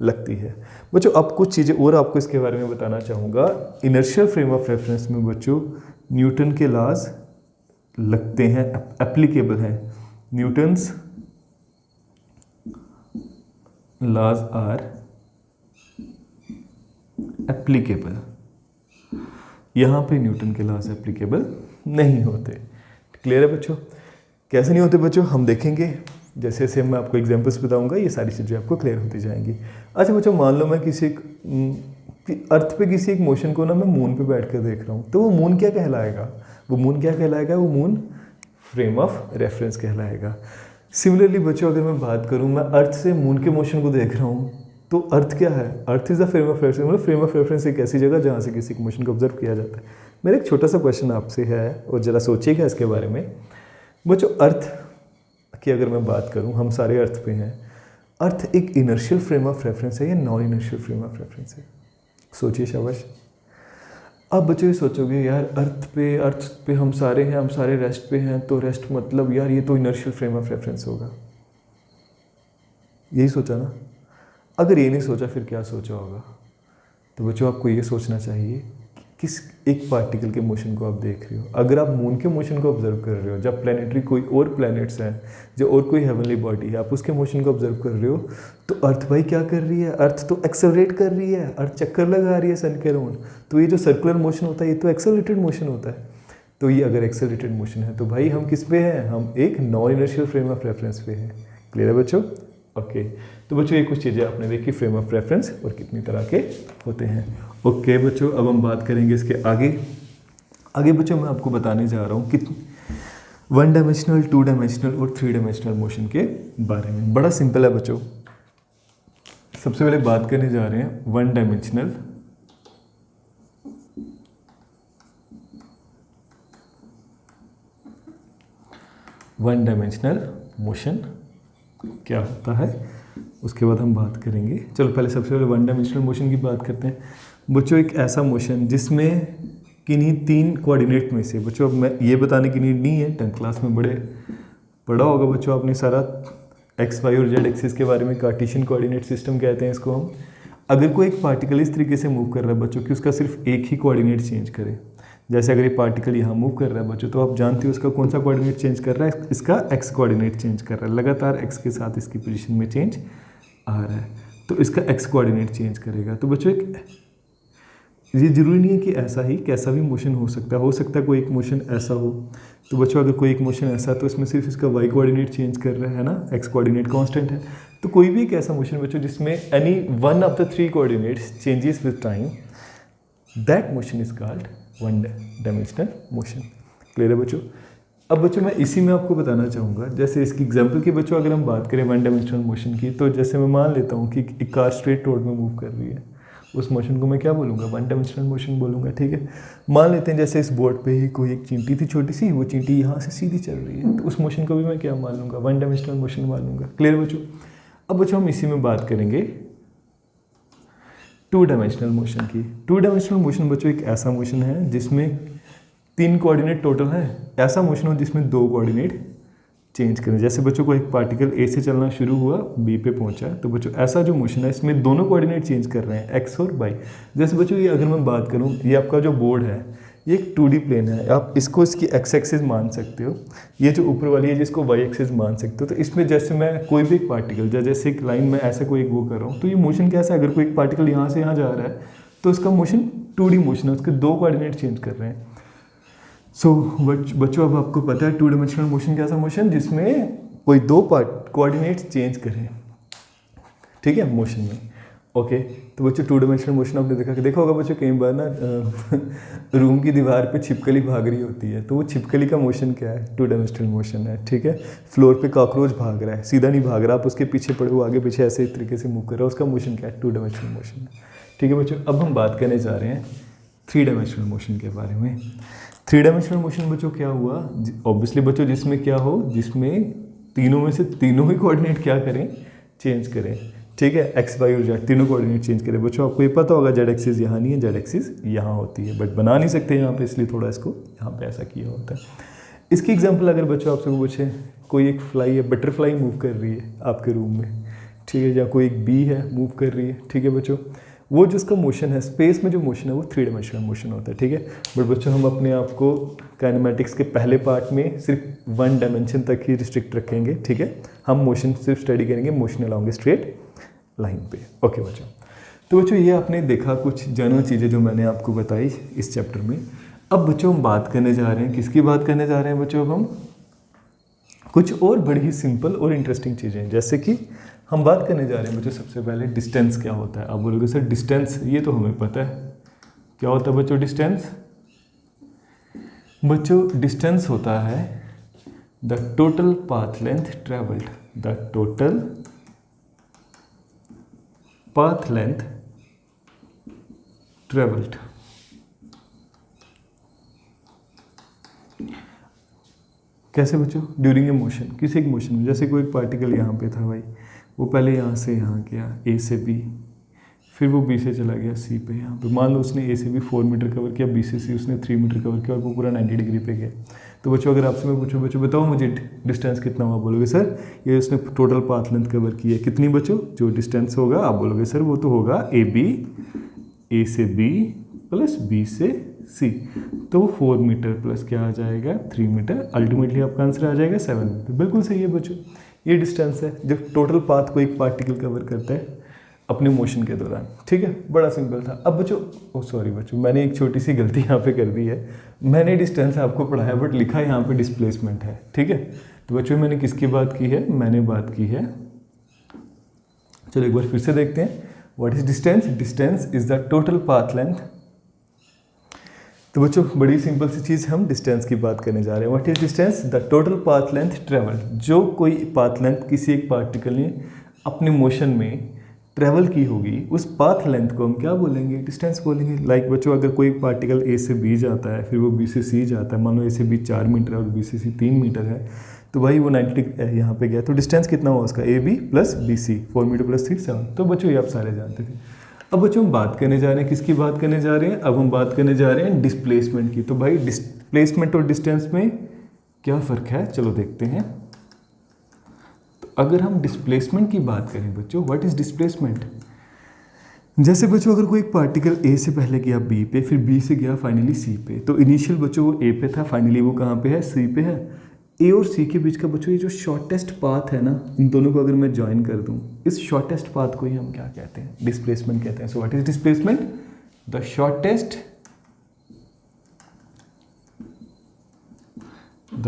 लगती है। बच्चों अब कुछ चीज़ें और आपको इसके बारे में बताना चाहूँगा। इनर्शियल फ्रेम ऑफ रेफरेंस में बच्चों न्यूटन के लॉज लगते हैं, एप्लीकेबल हैं। Newton's laws are applicable. यहाँ पे न्यूटन के लॉज एप्लीकेबल नहीं होते। क्लियर है बच्चों, कैसे नहीं होते बच्चों, हम देखेंगे जैसे जैसे मैं आपको एग्जांपल्स बताऊंगा, ये सारी चीज़ें आपको क्लियर होती जाएंगी। अच्छा बच्चों मान लो मैं किसी एक अर्थ पे किसी एक मोशन को ना मैं मून पे बैठ कर देख रहा हूँ, तो वो मून क्या कहलाएगा, वो मून क्या कहलाएगा, वो मून फ्रेम ऑफ रेफरेंस कहलाएगा। सिमिलरली बच्चों अगर मैं बात करूँ, मैं अर्थ से मून के मोशन को देख रहा हूँ, तो अर्थ क्या है, earth is the frame of reference. मतलब फ्रेम ऑफ रेफरेंस एक ऐसी जगह जहाँ से किसी मोशन को ऑब्जर्व किया जाता है। मेरा एक छोटा सा क्वेश्चन आपसे है और ज़रा सोचिएगा इसके बारे में बच्चों। अर्थ की अगर मैं बात करूं, हम सारे अर्थ पे हैं, अर्थ एक इनर्शियल फ्रेम ऑफ रेफरेंस है या non inertial frame of reference है, सोचिए शाबाश। अब बच्चों ये सोचोगे यार अर्थ पे हम सारे हैं, हम सारे रेस्ट पे हैं, तो रेस्ट मतलब यार ये तो इनर्शियल फ्रेम ऑफ रेफरेंस होगा, यही सोचा ना। अगर ये नहीं सोचा फिर क्या सोचा होगा, तो बच्चों आपको ये सोचना चाहिए किस एक पार्टिकल के मोशन को आप देख रहे हो। अगर आप मून के मोशन को ऑब्जर्व कर रहे हो, जब प्लैनेटरी कोई और प्लैनेट्स हैं, जो और कोई हेवनली बॉडी है, आप उसके मोशन को ऑब्जर्व कर रहे हो, तो अर्थ भाई क्या कर रही है, अर्थ तो एक्सेलरेट कर रही है, अर्थ चक्कर लगा रही है सन के अराउंड। तो ये जो सर्कुलर मोशन होता है ये तो एक्सेलरेटेड मोशन होता है। तो ये अगर एक्सेलरेटेड मोशन है तो भाई हम किस पे हैं, हम एक non inertial frame of reference पे हैं। क्लियर है बच्चों? ओके, तो बच्चों ये कुछ चीज़ें आपने देखी फ्रेम ऑफ रेफरेंस और कितनी तरह के होते हैं। ओके बच्चों, अब हम बात करेंगे इसके आगे बच्चों मैं आपको बताने जा रहा हूँ कि 1 डायमेंशनल, 2 डायमेंशनल और 3 डायमेंशनल मोशन के बारे में। बड़ा सिंपल है बच्चों। सबसे पहले बात करने जा रहे हैं 1 डायमेंशनल मोशन क्या होता है, उसके बाद हम बात करेंगे। चलो पहले सबसे पहले 1 डायमेंशनल मोशन की बात करते हैं बच्चों। एक ऐसा मोशन जिसमें किन्हीं 3 कोऑर्डिनेट में से, बच्चों अब मैं ये बताने की नीड नहीं है, 10th क्लास में पढ़ा होगा बच्चों आपने सारा एक्स वाई और जेड एक्सिस के बारे में। कार्टेशियन कोऑर्डिनेट सिस्टम कहते हैं इसको हम। अगर कोई एक पार्टिकल इस तरीके से मूव कर रहा है बच्चों कि उसका सिर्फ एक ही कोऑर्डिनेट चेंज करे, जैसे अगर ये पार्टिकल यहाँ मूव कर रहा है बच्चों, तो आप जानते हो उसका कौन सा कोऑर्डिनेट चेंज कर रहा है, इसका एक्स कोऑर्डिनेट चेंज कर रहा है। लगातार एक्स के साथ इसकी पोजीशन में चेंज आ रहा है, तो इसका एक्स कोऑर्डिनेट चेंज करेगा। तो बच्चों ये जरूरी नहीं है कि ऐसा ही कैसा भी मोशन हो सकता है कोई एक मोशन ऐसा हो। तो बच्चों अगर कोई एक मोशन ऐसा है तो इसमें सिर्फ इसका वाई कोऑर्डिनेट चेंज कर रहा है ना, एक्स कोऑर्डिनेट कांस्टेंट है। तो कोई भी एक ऐसा मोशन बच्चों जिसमें any one of the 3 coordinates changes with time, that motion is called 1 dimensional motion. Clear है बच्चों? अब बच्चों मैं इसी में आपको बताना चाहूँगा, जैसे इसकी एग्जांपल की बच्चों अगर हम बात करें 1 डायमेंशनल मोशन की, तो जैसे मैं मान लेता हूँ कि एक कार स्ट्रेट रोड में मूव कर रही है, उस मोशन को मैं क्या बोलूँगा, 1 डायमेंशनल मोशन बोलूँगा। ठीक है, मान लेते हैं जैसे इस बोर्ड पे ही कोई एक चींटी थी छोटी सी, वो चींटी यहाँ से सीधी चल रही है, तो उस मोशन को भी मैं क्या मान लूँगा, 1 डायमेंशनल मोशन मान लूँगा। क्लियर बच्चों? अब बच्चों हम इसी में बात करेंगे 2 डायमेंशनल मोशन की। 2 डायमेंशनल मोशन बच्चों एक ऐसा मोशन है जिसमें 3 कोऑर्डिनेट टोटल है। ऐसा मोशन हो जिसमें 2 कोऑर्डिनेट चेंज करें। जैसे बच्चों को एक पार्टिकल ए से चलना शुरू हुआ, बी पे पहुंचा, तो बच्चों ऐसा जो मोशन है इसमें दोनों कोऑर्डिनेट चेंज कर रहे हैं, एक्स और वाई। जैसे बच्चों ये अगर मैं बात करूं, ये आपका जो बोर्ड है ये एक 2D प्लेन है, आप इसको इसकी एक्स एक्सिस मान सकते हो, ये जो ऊपर वाली है जिसको वाई एक्सिस मान सकते हो। तो इसमें जैसे मैं कोई भी एक पार्टिकल, जैसे एक लाइन में ऐसा कोई एक वो कर रहा हूँ, तो ये मोशन कैसा है, अगर कोई एक पार्टिकल यहाँ से यहाँ जा रहा है तो उसका मोशन 2D मोशन है, उसके 2 कोऑर्डिनेट चेंज कर रहे हैं। सो बच्चों अब आपको पता है 2 डायमेंशनल मोशन कैसा मोशन जिसमें कोई 2 कोऑर्डिनेट्स चेंज करें, ठीक है, मोशन में। ओके, तो बच्चों 2 डायमेंशनल मोशन आपने देखा होगा बच्चों, कई बार ना रूम की दीवार पे छिपकली भाग रही होती है, तो वो छिपकली का मोशन क्या है, 2 डायमेंशनल मोशन है। ठीक है, फ्लोर पे कॉकरोच भाग रहा है, सीधा नहीं भाग रहा, आप उसके पीछे पड़े हो, आगे पीछे ऐसे तरीके से मूव कर रहा है, उसका मोशन क्या है, 2 डायमेंशनल मोशन है। ठीक है बच्चों, अब हम बात करने जा रहे हैं 3 डायमेंशनल मोशन के बारे में। 3 डायमेंशनल मोशन बच्चों क्या हुआ, ऑब्वियसली बच्चों जिसमें क्या हो, जिसमें तीनों में से तीनों ही कोऑर्डिनेट क्या करें, चेंज करें। ठीक है, एक्स वाई और जेड तीनों कोऑर्डिनेट चेंज करें। बच्चों आपको ये पता होगा जेड एक्सिस यहाँ नहीं है, जेड एक्सिस यहाँ होती है, बट बना नहीं सकते यहाँ पे, इसलिए थोड़ा इसको यहाँ पे ऐसा किया होता है। इसकी एग्जांपल अगर बच्चों आपसे पूछे, कोई एक फ्लाई है, बटरफ्लाई मूव कर रही है आपके रूम में, ठीक है, या कोई एक बी है मूव कर रही है, ठीक है बच्चों, वो जिसका मोशन है स्पेस में जो मोशन है वो 3 डायमेंशनल मोशन होता है। ठीक है, बट बच्चों हम अपने आप को काइनेमेटिक्स के पहले पार्ट में सिर्फ 1 डायमेंशन तक ही रिस्ट्रिक्ट रखेंगे। ठीक है, हम मोशन सिर्फ स्टडी करेंगे मोशन अलोंग स्ट्रेट लाइन पे। ओके बच्चों, तो बच्चों ये आपने देखा कुछ जनरल चीज़ें जो मैंने आपको बताई इस चैप्टर में। अब बच्चों हम बात करने जा रहे हैं, किसकी बात करने जा रहे हैं बच्चों, अब हम कुछ और बड़ी ही सिंपल और इंटरेस्टिंग चीज़ें, जैसे कि हम बात करने जा रहे हैं बच्चों सबसे पहले डिस्टेंस क्या होता है। आप बोलोगे सर डिस्टेंस, ये तो हमें पता है क्या होता है बच्चों डिस्टेंस। बच्चों डिस्टेंस होता है the total path length travelled, the total path length travelled. कैसे बच्चों, ड्यूरिंग ए मोशन, किसी एक मोशन में, जैसे कोई पार्टिकल यहाँ पे था भाई, वो पहले यहाँ से यहाँ गया ए से बी, फिर वो बी से चला गया सी पे, यहाँ पे मान लो उसने ए से बी 4 मीटर कवर किया, बी से सी उसने 3 मीटर कवर किया और वो पूरा 90 डिग्री पे गया। तो बच्चों अगर आपसे मैं पूछूं बच्चों बताओ मुझे डिस्टेंस कितना हुआ, बोलोगे सर ये उसने टोटल पाथ लेंथ कवर की है, कितनी बच्चों, जो डिस्टेंस होगा आप बोलोगे सर वो तो होगा ए से बी प्लस बी से सी, तो 4 मीटर प्लस क्या आ जाएगा 3 मीटर, अल्टीमेटली आपका आंसर आ जाएगा 7 मीटर। बिल्कुल सही है बच्चों, ये डिस्टेंस है जब टोटल पाथ को एक पार्टिकल कवर करता है। अपने मोशन के दौरान। ठीक है, बड़ा सिंपल था। अब बच्चों, ओ सॉरी बच्चों, मैंने एक छोटी सी गलती यहाँ पे कर दी है। मैंने डिस्टेंस आपको पढ़ाया बट लिखा यहाँ पे डिस्प्लेसमेंट है। ठीक है, तो बच्चों मैंने किसकी बात की है? मैंने बात की है, चलो एक बार फिर से देखते हैं। What is distance? Distance is the total path length. तो बच्चों बड़ी सिंपल सी चीज़, हम डिस्टेंस की बात करने जा रहे हैं। What is distance? The total path length travel. जो कोई पाथ लेंथ किसी एक पार्टिकल ने अपने मोशन में ट्रेवल की होगी, उस पाथ लेंथ को हम क्या बोलेंगे? डिस्टेंस बोलेंगे। लाइक बच्चों, अगर कोई पार्टिकल ए से बी जाता है, फिर वो बी से सी जाता है, मान लो ए से बी 4 मीटर है और बी से सी 3 मीटर है, तो भाई वो 90 यहाँ पे गया, तो डिस्टेंस कितना हुआ उसका? A B plus B C, 4 metre plus 3 7। तो बच्चों ये आप सारे जानते थे। अब बच्चों हम बात करने जा रहे हैं, किसकी बात करने जा रहे हैं? अब हम बात करने जा रहे हैं डिस्प्लेसमेंट की। तो भाई डिस्प्लेसमेंट और डिस्टेंस में क्या फ़र्क है, चलो देखते हैं। तो अगर हम डिस्प्लेसमेंट की बात करें बच्चों, व्हाट इज़ डिस्प्लेसमेंट? जैसे बच्चों अगर कोई पार्टिकल ए से पहले गया बी पे, फिर बी से गया फाइनली सी पे, तो इनिशियल बच्चों वो ए पे था, फाइनली वो कहाँ पे है? सी पे है। ए और सी के बीच का बच्चों ये जो शॉर्टेस्ट पाथ है ना, इन दोनों को अगर मैं ज्वाइन कर दूं, इस शॉर्टेस्ट पाथ को ही हम क्या कहते हैं? डिस्प्लेसमेंट कहते हैं। So what is displacement? The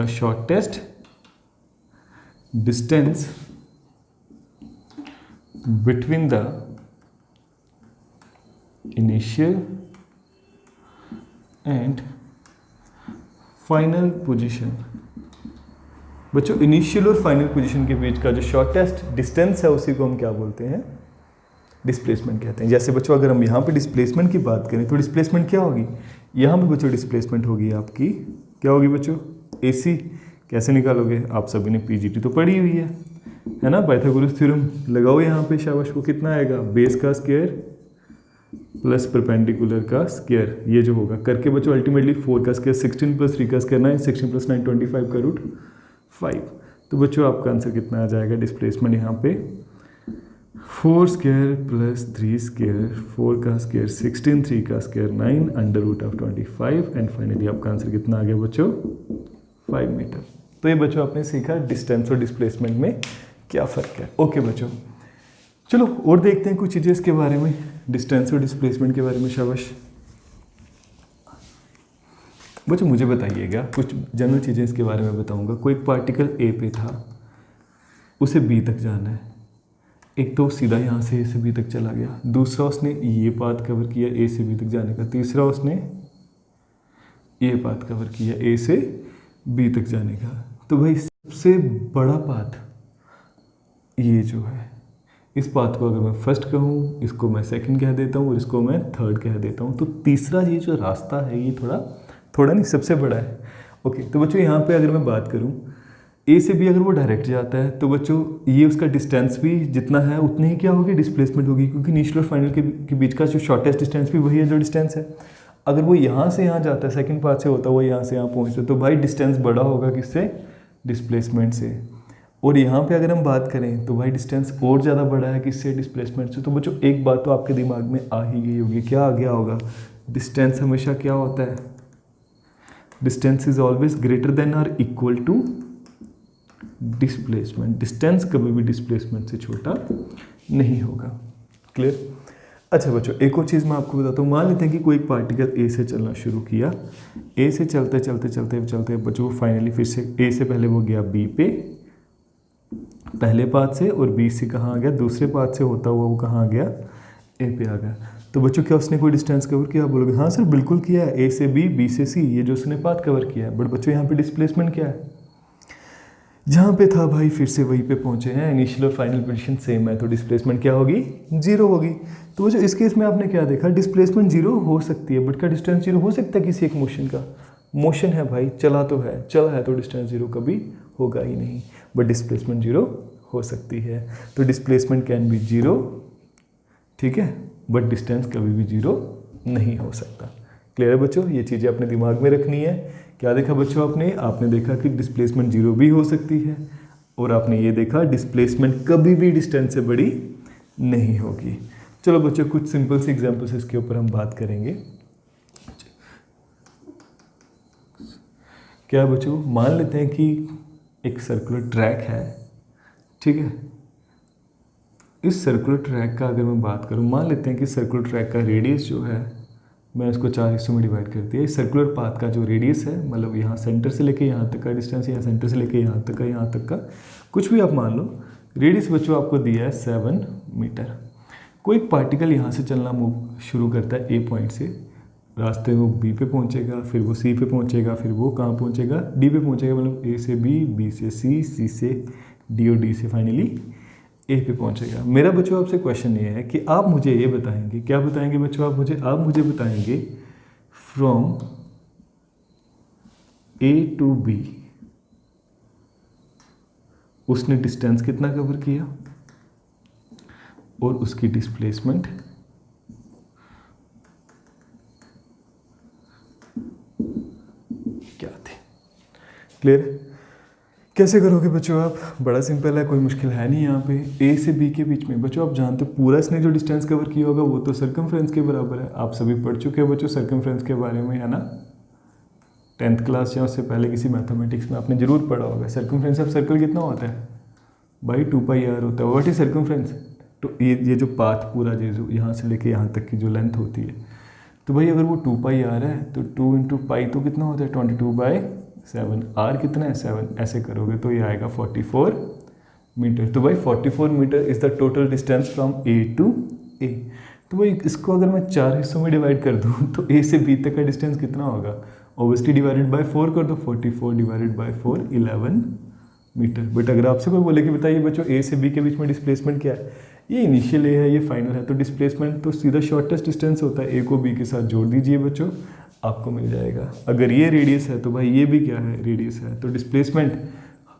shortest distance between the initial and final position. बच्चों इनिशियल और फाइनल पोजीशन के बीच का जो शॉर्टेस्ट डिस्टेंस है उसी को हम क्या बोलते हैं? डिस्प्लेसमेंट कहते हैं। जैसे बच्चों अगर हम यहाँ पे डिस्प्लेसमेंट की बात करें तो डिस्प्लेसमेंट क्या होगी? यहाँ पे बच्चों डिस्प्लेसमेंट होगी आपकी, क्या होगी बच्चों? AC। कैसे निकालोगे? आप सभी ने PGT तो पढ़ी हुई है ना? पाइथागोरस थ्योरम लगाओ यहाँ पे, शाबाश। वो कितना आएगा? बेस का स्क्वायर प्लस परपेंडिकुलर का स्क्वायर, ये जो होगा करके बच्चों अल्टीमेटली 4 का स्क्वायर 16 प्लस 3 का स्क्वायर 9, 16 प्लस 9 25 का रूट 5। तो बच्चों आपका आंसर कितना आ जाएगा? डिस्प्लेसमेंट यहाँ पे 4 स्क्वायर प्लस 3 स्क्वायर, 4 का स्क्वायर 16, 3 का square 9 under root of 25 and finally आपका आंसर कितना आ गया बच्चों? 5 मीटर। तो ये बच्चों आपने सीखा डिस्टेंस और डिस्प्लेसमेंट में क्या फ़र्क है। ओके बच्चों, चलो और देखते हैं कुछ चीज़ें इसके बारे में, डिस्टेंस और डिस्प्लेसमेंट के बारे में। शाबाश बच्चों, मुझे बताइएगा कुछ जनरल चीज़ें इसके बारे में बताऊंगा। कोई पार्टिकल ए पे था, उसे बी तक जाना है। एक तो सीधा यहाँ से ए से बी तक चला गया, दूसरा उसने ये पाथ कवर किया ए से बी तक जाने का, तीसरा उसने ये पाथ कवर किया ए से बी तक जाने का। तो भाई सबसे बड़ा पाथ ये जो है, इस पाथ को अगर मैं फर्स्ट कहूँ, इसको मैं सेकंड कह देता हूँ और इसको मैं थर्ड कह देता हूँ, तो तीसरा ये जो रास्ता है ये थोड़ा नहीं सबसे बड़ा है। ओके, तो बच्चों यहाँ पे अगर मैं बात करूँ ए से बी, अगर वो डायरेक्ट जाता है तो बच्चों ये उसका डिस्टेंस भी जितना है उतनी ही क्या होगी? डिस्प्लेसमेंट होगी, क्योंकि इनिशियल और फाइनल के बीच का जो शॉर्टेस्ट डिस्टेंस भी वही है जो डिस्टेंस है। अगर वो यहाँ से यहाँ जाता है, सेकंड पाथ से होता है वो यहाँ से यहाँ पहुँचता है, तो भाई डिस्टेंस बड़ा होगा किससे? डिस्प्लेसमेंट से। और यहाँ पे अगर हम बात करें तो भाई डिस्टेंस और ज़्यादा बड़ा है किससे? डिस्प्लेसमेंट से। तो बच्चों एक बात तो आपके दिमाग में आ ही गई होगी, क्या आ गया होगा? डिस्टेंस हमेशा क्या होता है? Distance is always greater than और इक्वल टू डिस्प्लेसमेंट। डिस्टेंस कभी भी डिस्प्लेसमेंट से छोटा नहीं होगा। क्लियर? अच्छा बच्चों, एक और चीज़ मैं आपको बताता हूँ। मान लेते हैं कि कोई पार्टिकल ए से चलना शुरू किया, ए से चलते चलते चलते चलते बच्चों फाइनली फिर से ए से पहले वो गया बी पे पहले पाथ से, और बी से कहाँ आ गया? दूसरे पाथ से होता हुआ वो कहाँ आ गया? ए पे आ गया। तो बच्चों क्या उसने कोई डिस्टेंस कवर किया? आप बोलोगे हाँ सर बिल्कुल किया है, ए से बी, बी से सी, ये जो उसने पाथ कवर किया है। बट बच्चों यहाँ पे डिस्प्लेसमेंट क्या है? जहाँ पे था भाई फिर से वहीं पे पहुँचे हैं, इनिशियल और फाइनल पोजीशन सेम है, तो डिस्प्लेसमेंट क्या होगी? 0 होगी। तो बच्चों इस केस में आपने क्या देखा? डिस्प्लेसमेंट 0 हो सकती है, बट क्या डिस्टेंस 0 हो सकता है किसी एक मोशन का? मोशन है भाई, चला तो है, चला है, तो डिस्टेंस 0 कभी होगा ही नहीं, बट डिस्प्लेसमेंट 0 हो सकती है। तो डिस्प्लेसमेंट कैन बी 0, ठीक है, बट डिस्टेंस कभी भी 0 नहीं हो सकता। क्लियर है बच्चों? ये चीज़ें अपने दिमाग में रखनी है। क्या देखा बच्चों आपने देखा कि डिस्प्लेसमेंट 0 भी हो सकती है, और आपने ये देखा डिस्प्लेसमेंट कभी भी डिस्टेंस से बड़ी नहीं होगी। चलो बच्चों कुछ सिंपल सी एग्जांपल्स इसके ऊपर हम बात करेंगे। क्या बच्चों, मान लेते हैं कि एक सर्कुलर ट्रैक है, ठीक है, इस सर्कुलर ट्रैक का अगर मैं बात करूँ, मान लेते हैं कि सर्कुलर ट्रैक का रेडियस जो है मैं इसको 4 हिस्सों में डिवाइड कर दिया। इस सर्कुलर पाथ का जो रेडियस है, मतलब यहाँ सेंटर से लेके यहाँ तक का डिस्टेंस, या सेंटर से लेके यहाँ तक का कुछ भी आप मान लो, रेडियस बच्चों आपको दिया है 7 मीटर। कोई एक पार्टिकल यहाँ से चलना मूव शुरू करता है ए पॉइंट से, रास्ते वो बी पे पहुँचेगा, फिर वो सी पे पहुँचेगा, फिर वो कहाँ पहुँचेगा, डी पे पहुँचेगा, मतलब ए से बी, बी से सी, सी से डी और डी से फाइनली ए पे पहुँचेगा। मेरा बच्चों आपसे क्वेश्चन ये है कि आप मुझे ये बताएंगे, क्या बताएंगे बच्चों, आप मुझे बताएंगे फ्रॉम ए टू बी उसने डिस्टेंस कितना कवर किया और उसकी डिस्प्लेसमेंट क्या थी। क्लियर? कैसे करोगे बच्चों आप? बड़ा सिंपल है, कोई मुश्किल है नहीं। यहाँ पे ए से बी के बीच में बच्चों आप जानते हो पूरा इसने जो डिस्टेंस कवर किया होगा वो तो सर्कमफ्रेंस के बराबर है। आप सभी पढ़ चुके हैं बच्चों सर्कमफ्रेंस के बारे में, है ना? 10th क्लास या उससे पहले किसी मैथमेटिक्स में आपने जरूर पढ़ा होगा। सर्कमफ्रेंस ऑफ सर्कल कितना होता है भाई? 2πr होता है। What is circumference? तो ये जो पाथ पूरा जो यहाँ से लेके यहाँ तक की जो लेंथ होती है, तो भाई अगर वो 2πr है तो 2 इंटू पाई तो कितना होता है 22/7। आर कितना है 7, ऐसे करोगे तो ये आएगा 44 मीटर। तो भाई 44 metre is the total distance from A to A. तो भाई इसको अगर मैं 4 हिस्सों में डिवाइड कर दूँ तो ए से बी तक का डिस्टेंस कितना होगा? ऑब्वियसली डिवाइडेड बाय 4 कर दो, 44 डिवाइडेड बाय 4 11 मीटर। बट अगर आपसे कोई बोले कि बताइए बच्चों ए से बी के बीच में डिस्प्लेसमेंट क्या है, ये इनिशियल ए है, ये फाइनल है, तो डिस्प्लेसमेंट तो सीधा शॉर्टेस्ट डिस्टेंस होता है। ए को बी के साथ जोड़ दीजिए बच्चों, आपको मिल जाएगा। अगर ये रेडियस है तो भाई ये भी क्या है? रेडियस है। तो डिस्प्लेसमेंट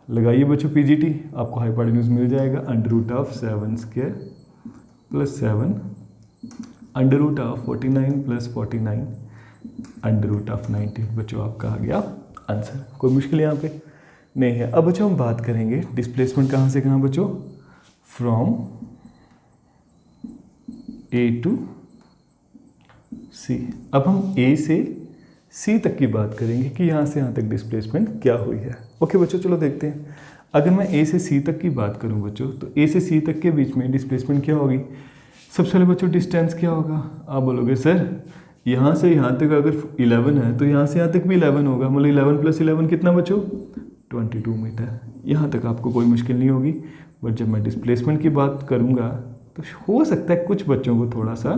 लगाइए बच्चों पीजीटी, आपको हाइपोटेन्यूज मिल जाएगा √7² + 7 √49 + 49 √90। बच्चों आपका आ गया आंसर। कोई मुश्किल यहाँ पे नहीं है। अब बच्चों हम बात करेंगे डिस्प्लेसमेंट कहाँ से कहाँ बच्चों? फ्रॉम ए टू सी। अब हम ए से सी तक की बात करेंगे कि यहाँ से यहाँ तक डिस्प्लेसमेंट क्या हुई है। ओके बच्चों, चलो देखते हैं। अगर मैं ए से सी तक की बात करूँ बच्चों, तो ए से सी तक के बीच में डिस्प्लेसमेंट क्या होगी? सबसे पहले बच्चों डिस्टेंस क्या होगा? आप बोलोगे सर यहाँ से यहाँ तक अगर 11 है तो यहाँ से यहाँ तक भी 11 होगा, मतलब 11 + 11 कितना बच्चों? 22 मीटर। यहाँ तक आपको कोई मुश्किल नहीं होगी। बट जब मैं डिस्प्लेसमेंट की बात करूँगा तो हो सकता है कुछ बच्चों को थोड़ा सा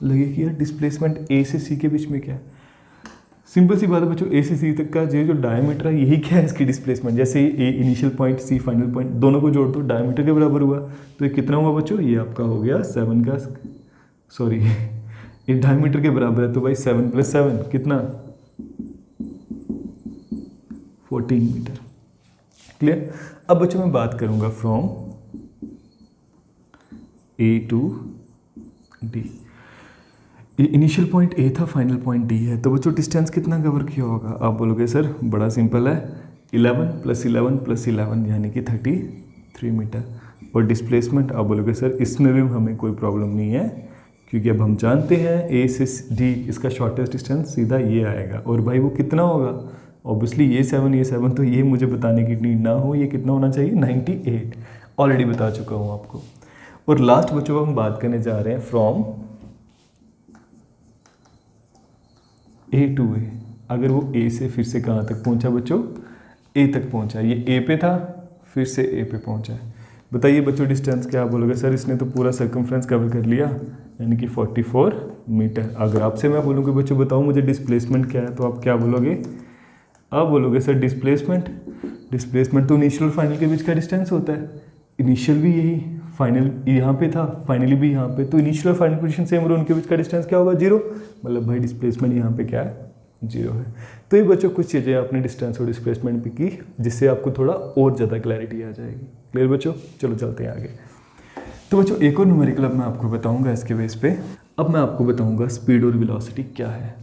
लगे कि यार डिस्प्लेसमेंट ए से सी के बीच में क्या है। सिंपल सी बात है बच्चों, ए से सी तक का जो डायमीटर है यही क्या है इसकी डिस्प्लेसमेंट। जैसे ए इनिशियल पॉइंट, सी फाइनल पॉइंट, दोनों को जोड़ दो डायमीटर के बराबर हुआ, तो ये कितना हुआ बच्चों? ये आपका हो गया 7 का, सॉरी ये डायमीटर के बराबर है, तो भाई 7 + 7 कितना? 14 मीटर। क्लियर? अब बच्चों मैं बात करूंगा from A to D. Initial point A था, फाइनल पॉइंट डी है, तो बच्चों डिस्टेंस कितना कवर किया होगा? आप बोलोगे सर बड़ा सिंपल है, 11 + 11 + 11 यानी कि 33 मीटर। और डिस्प्लेसमेंट आप बोलोगे सर इसमें भी हमें कोई प्रॉब्लम नहीं है, क्योंकि अब हम जानते हैं ए से डी इसका शॉर्टेस्ट डिस्टेंस सीधा ये आएगा। और भाई वो कितना होगा? ऑब्वियसली ये 7 तो ये मुझे बताने की नीड ना हो, ये कितना होना चाहिए? 98। ऑलरेडी बता चुका हूँ आपको। और लास्ट बच्चों हम बात करने जा रहे हैं फ्रॉम ए टू ए। अगर वो ए से फिर से कहाँ तक पहुँचा बच्चों? ए तक पहुँचा। ये ए पे था, फिर से ए पे पहुँचा है। बताइए बच्चों डिस्टेंस क्या? बोलोगे सर इसने तो पूरा सर्कमफ्रेंस कवर कर लिया, यानी कि 44 मीटर। अगर आपसे मैं बोलूँगा बच्चों बताओ मुझे डिस्प्लेसमेंट क्या है, तो आप क्या बोलोगे? आप बोलोगे सर डिस्प्लेसमेंट तो इनिशियल और फाइनल के बीच का डिस्टेंस होता है। इनिशियल भी यही, फाइनल यहाँ पे था, फाइनली भी यहाँ पे, तो इनिशियल और फाइनल पोजीशन सेम और उनके बीच का डिस्टेंस क्या होगा? 0। मतलब भाई डिस्प्लेसमेंट यहाँ पे क्या है? 0 है। तो ये बच्चों कुछ चीज़ें आपने डिस्टेंस और डिस्प्लेसमेंट पे की, जिससे आपको थोड़ा और ज़्यादा क्लैरिटी आ जाएगी। क्लियर बच्चों? चलो चलते हैं आगे। तो बच्चों एक और न्यूमेरिकल अब मैं आपको बताऊँगा इसके बेस पे। अब मैं आपको बताऊँगा स्पीड और वेलोसिटी क्या है।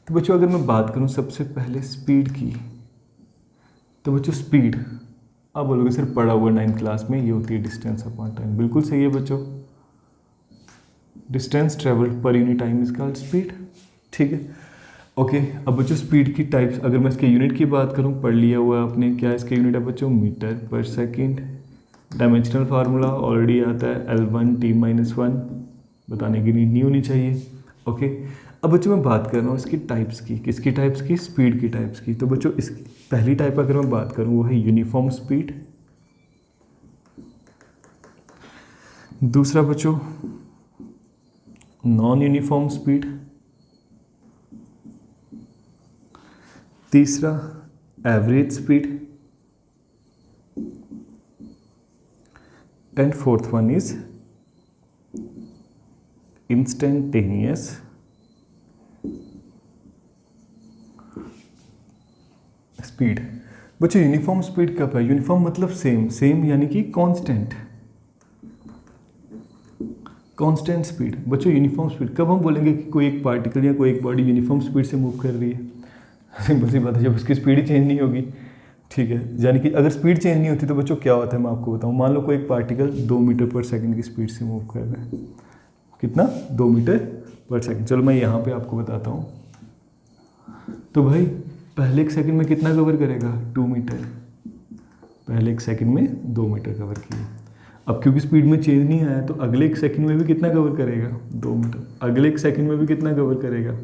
तो बच्चों अगर मैं बात करूँ सबसे पहले स्पीड की, तो बच्चों स्पीड आप बोलोगे सर पढ़ा हुआ 9th क्लास में, ये होती है डिस्टेंस अपॉन टाइम। बिल्कुल सही है बच्चों, distance travelled per unit time is called speed. ठीक है, ओके। अब बच्चों स्पीड की टाइप्स, अगर मैं इसके यूनिट की बात करूँ, पढ़ लिया हुआ आपने, क्या इसके यूनिट है बच्चों? मीटर पर सेकेंड, डायमेंशनल फार्मूला ऑलरेडी आता है L1T-1, बताने की नीड नहीं होनी चाहिए। ओके, अब बच्चों मैं बात कर रहा हूँ इसकी टाइप्स की, किसकी टाइप्स की, स्पीड की टाइप्स की। तो बच्चों इस पहली टाइप अगर मैं बात करूँ वो है यूनिफॉर्म स्पीड। दूसरा बच्चों नॉन यूनिफॉर्म स्पीड। तीसरा average speed, and fourth one is instantaneous speed. बच्चों यूनिफॉर्म स्पीड कब है? यूनिफॉर्म मतलब सेम, सेम यानी कि कांस्टेंट, कांस्टेंट स्पीड। बच्चों यूनिफॉर्म स्पीड कब हम बोलेंगे कि कोई एक पार्टिकल या कोई एक बॉडी यूनिफॉर्म स्पीड से मूव कर रही है? सिंपल सी बात है, जब उसकी स्पीड ही चेंज नहीं होगी। ठीक है, यानी कि अगर स्पीड चेंज नहीं होती तो बच्चों क्या होता है मैं आपको बताऊं। मान लो कोई एक पार्टिकल 2 मीटर पर सेकंड की स्पीड से मूव कर रहा है। कितना? 2 मीटर पर सेकंड। चलो मैं यहाँ पे आपको बताता हूँ। तो भाई पहले एक सेकंड में कितना कवर करेगा? 2 मीटर। पहले एक सेकंड में 2 मीटर कवर किया। अब क्योंकि स्पीड में चेंज नहीं आया तो अगले एक सेकंड में भी कितना कवर करेगा? 2 मीटर। अगले एक सेकंड में भी कितना कवर करेगा?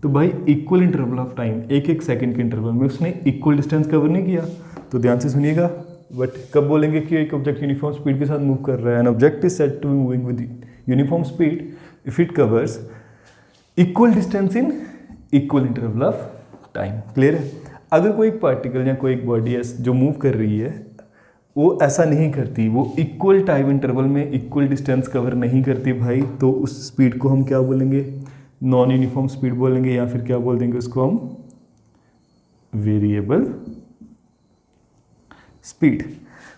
तो भाई इक्वल इंटरवल ऑफ टाइम, एक एक सेकंड के इंटरवल में उसने इक्वल डिस्टेंस कवर नहीं किया। तो ध्यान से सुनिएगा, बट कब बोलेंगे कि एक ऑब्जेक्ट यूनिफॉर्म स्पीड के साथ मूव कर रहा है? An object is said to be moving with uniform speed if it covers equal distance in equal interval of time. Clear है? अगर कोई एक पार्टिकल या कोई एक बॉडी जो मूव कर रही है वो ऐसा नहीं करती, वो इक्वल टाइम इंटरवल में इक्वल डिस्टेंस कवर नहीं करती भाई, तो उस स्पीड को हम क्या बोलेंगे? नॉन यूनिफॉर्म स्पीड बोलेंगे, या फिर क्या बोल देंगे उसको हम? Variable speed.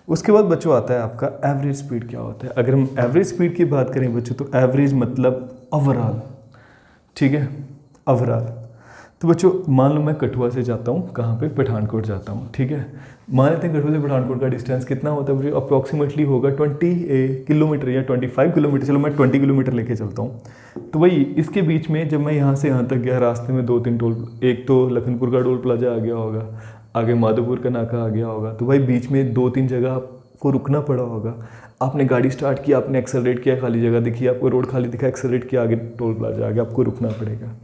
उसके बाद बच्चों आता है आपका एवरेज स्पीड। क्या होता है? अगर हम एवरेज स्पीड की बात करें बच्चों तो एवरेज मतलब ओवरऑल। ठीक है, ओवरऑल। तो बच्चों मान लो मैं कठुआ से जाता हूँ, कहाँ पे? पठानकोट जाता हूँ। ठीक है, मान लेते हैं कठुआ से पठानकोट का डिस्टेंस कितना होता है बच्चों? अप्रॉक्सीमेटली होगा 20 किलोमीटर या 25 किलोमीटर। चलो मैं 20 किलोमीटर लेके चलता हूँ। तो भाई इसके बीच में जब मैं यहाँ से यहाँ तक गया, रास्ते में 2-3 टोल, एक तो लखनपुर का टोल प्लाजा आ गया होगा, आगे माधोपुर का नाका आ गया होगा। तो भाई बीच में 2-3 जगह आपको रुकना पड़ा होगा। आपने गाड़ी स्टार्ट किया, आपने एक्सेलरेट किया, खाली जगह दिखी, आपको रोड खाली दिखा, एक्सेलरेट किया, आगे टोल प्लाजा आ गया, आपको रुकना पड़ेगा।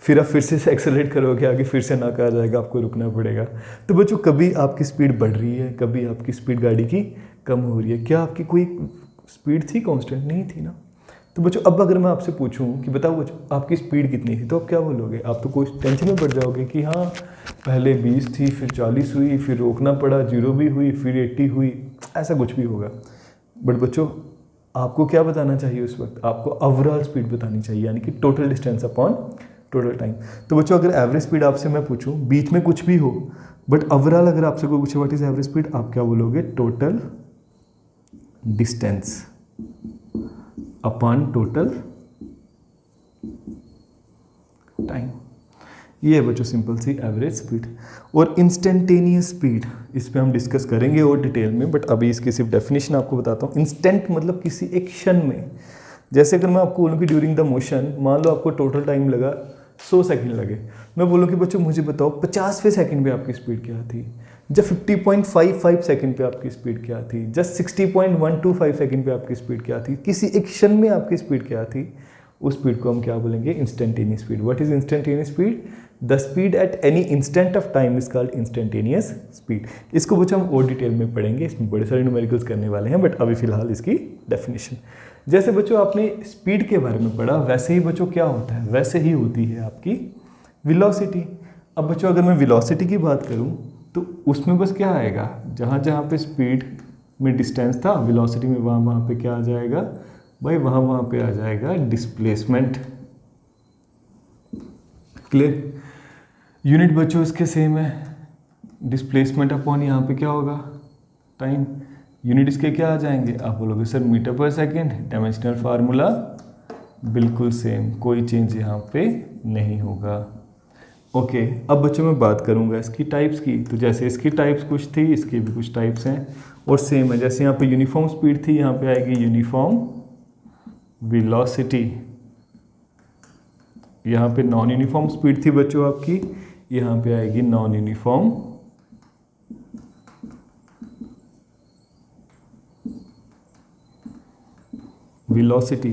फिर आप फिर से एक्सेलरेट करोगे, आगे फिर से नाका आ जाएगा, आपको रुकना पड़ेगा। तो बच्चों कभी आपकी स्पीड बढ़ रही है, कभी आपकी स्पीड गाड़ी की कम हो रही है। क्या आपकी कोई स्पीड थी कांस्टेंट? नहीं थी ना। तो बच्चों अब अगर मैं आपसे पूछूं कि बताओ बच्चों आपकी स्पीड कितनी थी, तो आप क्या बोलोगे? आप तो कोई टेंशन में पड़ जाओगे कि हाँ पहले 20 थी, फिर 40 हुई, फिर रोकना पड़ा, 0 भी हुई, फिर 80 हुई, ऐसा कुछ भी होगा। बट बच्चों आपको क्या बताना चाहिए उस वक्त? आपको ओवरऑल स्पीड बतानी चाहिए, यानी कि total distance upon total time. तो बच्चों अगर एवरेज स्पीड आपसे मैं पूछूं, बीच में कुछ भी हो, बट ओवरऑल अगर आपसे कोई पूछे व्हाट इज एवरेज स्पीड, आप क्या बोलोगे? Total distance upon total time. ये है बच्चों सिंपल सी एवरेज स्पीड। और इंस्टेंटेनियस स्पीड, इस पे हम डिस्कस करेंगे और डिटेल में, बट अभी इसकी सिर्फ डेफिनेशन आपको बताता हूँ। इंस्टेंट मतलब किसी एक क्षण में। जैसे अगर मैं आपको बोलूँ कि ड्यूरिंग द मोशन, मान लो आपको टोटल टाइम लगा 100 सेकंड लगे, मैं बोलूँ कि बच्चों मुझे बताओ 50वें सेकंड पे आपकी स्पीड क्या थी, जब 50.55 सेकंड पे आपकी स्पीड क्या थी, जस्ट 60.125 सेकंड पे आपकी स्पीड क्या थी, किसी एक क्षण में आपकी स्पीड क्या थी, उस स्पीड को हम क्या बोलेंगे? Instantaneous speed. What is instantaneous speed? The speed at any instant of time is called instantaneous speed. इसको बच्चों हम और डिटेल में पढ़ेंगे, इसमें बड़े सारे न्यूमेरिकल्स करने वाले हैं, बट अभी फिलहाल इसकी डेफिनेशन। जैसे बच्चों आपने स्पीड के बारे में पढ़ा, वैसे ही बच्चों क्या होता है? वैसे ही होती है आपकी वेलोसिटी। अब बच्चों अगर मैं वेलोसिटी की बात करूं तो उसमें बस क्या आएगा? जहाँ जहाँ पे स्पीड में डिस्टेंस था, वेलोसिटी में वहाँ पे क्या आ जाएगा भाई? वहाँ पे आ जाएगा डिस्प्लेसमेंट। क्लियर? यूनिट बच्चों इसके सेम है, डिस्प्लेसमेंट अपॉन यहाँ पे क्या होगा? टाइम। यूनिट इसके क्या आ जाएंगे? आप बोलोगे सर मीटर पर सेकेंड, डायमेंशनल फार्मूला बिल्कुल सेम, कोई चेंज यहाँ पे नहीं होगा। ओके, अब बच्चों मैं बात करूँगा इसकी टाइप्स की। तो जैसे इसकी टाइप्स कुछ थी, इसकी भी कुछ टाइप्स हैं और सेम है। जैसे यहाँ पे यूनिफॉर्म स्पीड थी, यहाँ पे आएगी यूनिफॉर्म वेलोसिटी। यहाँ पे नॉन यूनिफॉर्म स्पीड थी बच्चों आपकी, यहाँ पे आएगी non uniform velocity.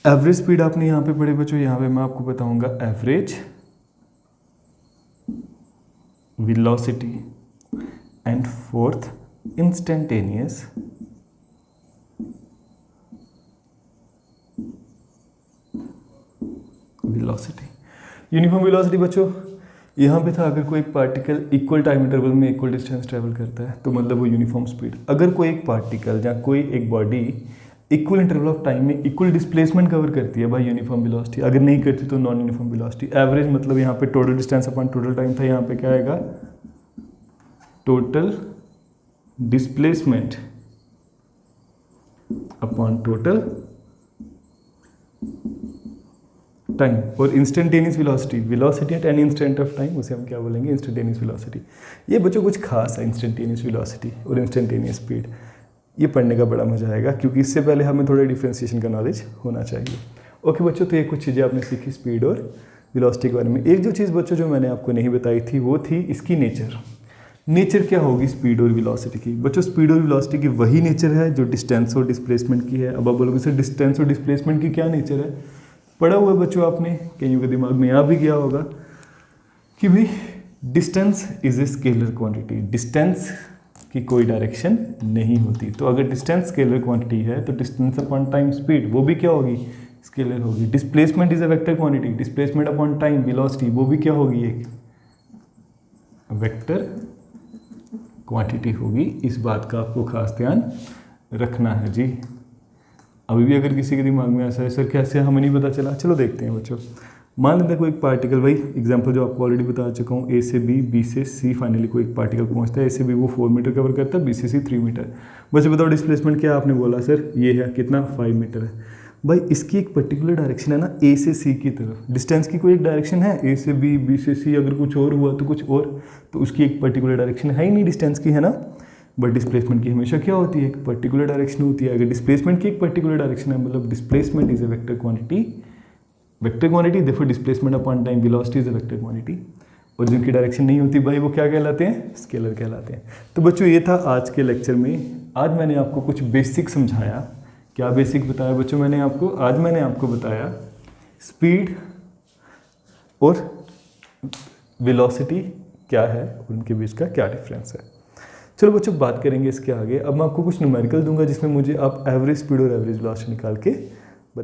Average speed आपने यहाँ पे पढ़े बच्चों, यहाँ पे मैं आपको बताऊंगा average velocity. And fourth instantaneous velocity. Uniform velocity बच्चों यहाँ पे था, अगर कोई एक पार्टिकल इक्वल टाइम इंटरवल में इक्वल डिस्टेंस ट्रेवल करता है तो मतलब वो यूनिफॉर्म स्पीड। अगर कोई एक पार्टिकल या कोई एक body equal interval of time में इक्वल डिस्प्लेसमेंट कवर करती है भाई यूनिफॉर्म वेलोसिटी, अगर नहीं करती तो नॉन यूनिफॉर्म वेलोसिटी। एवरेज मतलब यहाँ पे total distance upon total time था, यहाँ पे क्या आएगा total displacement upon total time. और instantaneous velocity, velocity at any instant of time, उसे हम क्या बोलेंगे इंस्टेंटेनियस वेलोसिटी। ये बच्चों कुछ खास है इंस्टेंटेनियस वेलोसिटी और इंस्टेंटेनियस स्पीड, ये पढ़ने का बड़ा मजा आएगा क्योंकि इससे पहले हमें थोड़ा डिफ्रेंसिएशन का नॉलेज होना चाहिए। ओके बच्चों, तो ये कुछ चीज़ें आपने सीखी स्पीड और वेलोसिटी के बारे में। एक जो चीज़ बच्चों जो मैंने आपको नहीं बताई थी वो थी इसकी नेचर। नेचर क्या होगी स्पीड और वेलोसिटी की? बच्चों स्पीड और वेलोसिटी की वही नेचर है जो डिस्टेंस और डिस्प्लेसमेंट की है। अब आप बोलोगे सर डिस्टेंस और डिस्प्लेसमेंट की क्या नेचर है? पढ़ा हुआ है बच्चों आपने, कईयों के दिमाग में आ भी गया होगा कि भाई distance is a scalar quantity, distance की कोई डायरेक्शन नहीं होती। तो अगर डिस्टेंस स्केलर क्वांटिटी है तो डिस्टेंस अपॉन टाइम स्पीड वो भी क्या होगी स्केलर होगी। Displacement is a vector quantity, displacement upon time velocity वो भी क्या होगी एक वेक्टर क्वांटिटी होगी। इस बात का आपको खास ध्यान रखना है जी। अभी भी अगर किसी के दिमाग में ऐसा है सर कैसे हमें नहीं पता चला, चलो देखते हैं बच्चों। मान लेते हैं कोई एक पार्टिकल, भाई एग्जांपल जो आपको ऑलरेडी बता चुका हूँ, ए से बी, बी से सी, फाइनली कोई एक पार्टिकल पहुँचता है। ए से बी वो 4 मीटर कवर करता है, बी से सी 3 मीटर। बच्चे बताओ डिस्प्लेसमेंट क्या आपने बोला सर ये है कितना 5 मीटर है। भाई इसकी एक पर्टिकुलर डायरेक्शन है ना ए से सी की तरफ, डिस्टेंस की कोई एक डायरेक्शन है ए से बी, बी से सी, अगर कुछ और हुआ तो कुछ और, तो उसकी एक पर्टिकुलर डायरेक्शन है ही नहीं डिस्टेंस की, है ना। बट डिस्प्लेसमेंट की हमेशा क्या होती है एक पर्टिकुलर डायरेक्शन होती है। अगर डिस्प्लेसमेंट की एक पर्टिकुलर डायरेक्शन है मतलब displacement is a vector quantity, vector quantity देखो displacement upon time velocity is a vector quantity. और जिनकी डायरेक्शन नहीं होती भाई वो क्या कहलाते हैं स्केलर कहलाते हैं। तो बच्चों ये था आज के लेक्चर में। आज मैंने आपको कुछ बेसिक समझाया। क्या बेसिक बताया बच्चों मैंने आपको? आज मैंने आपको बताया स्पीड और वेलोसिटी क्या है, उनके बीच का क्या डिफरेंस है। चलो बच्चों बात करेंगे इसके आगे। अब मैं आपको कुछ न्यूमेरिकल दूंगा जिसमें मुझे आप एवरेज स्पीड और एवरेज वेलोसिटी निकाल के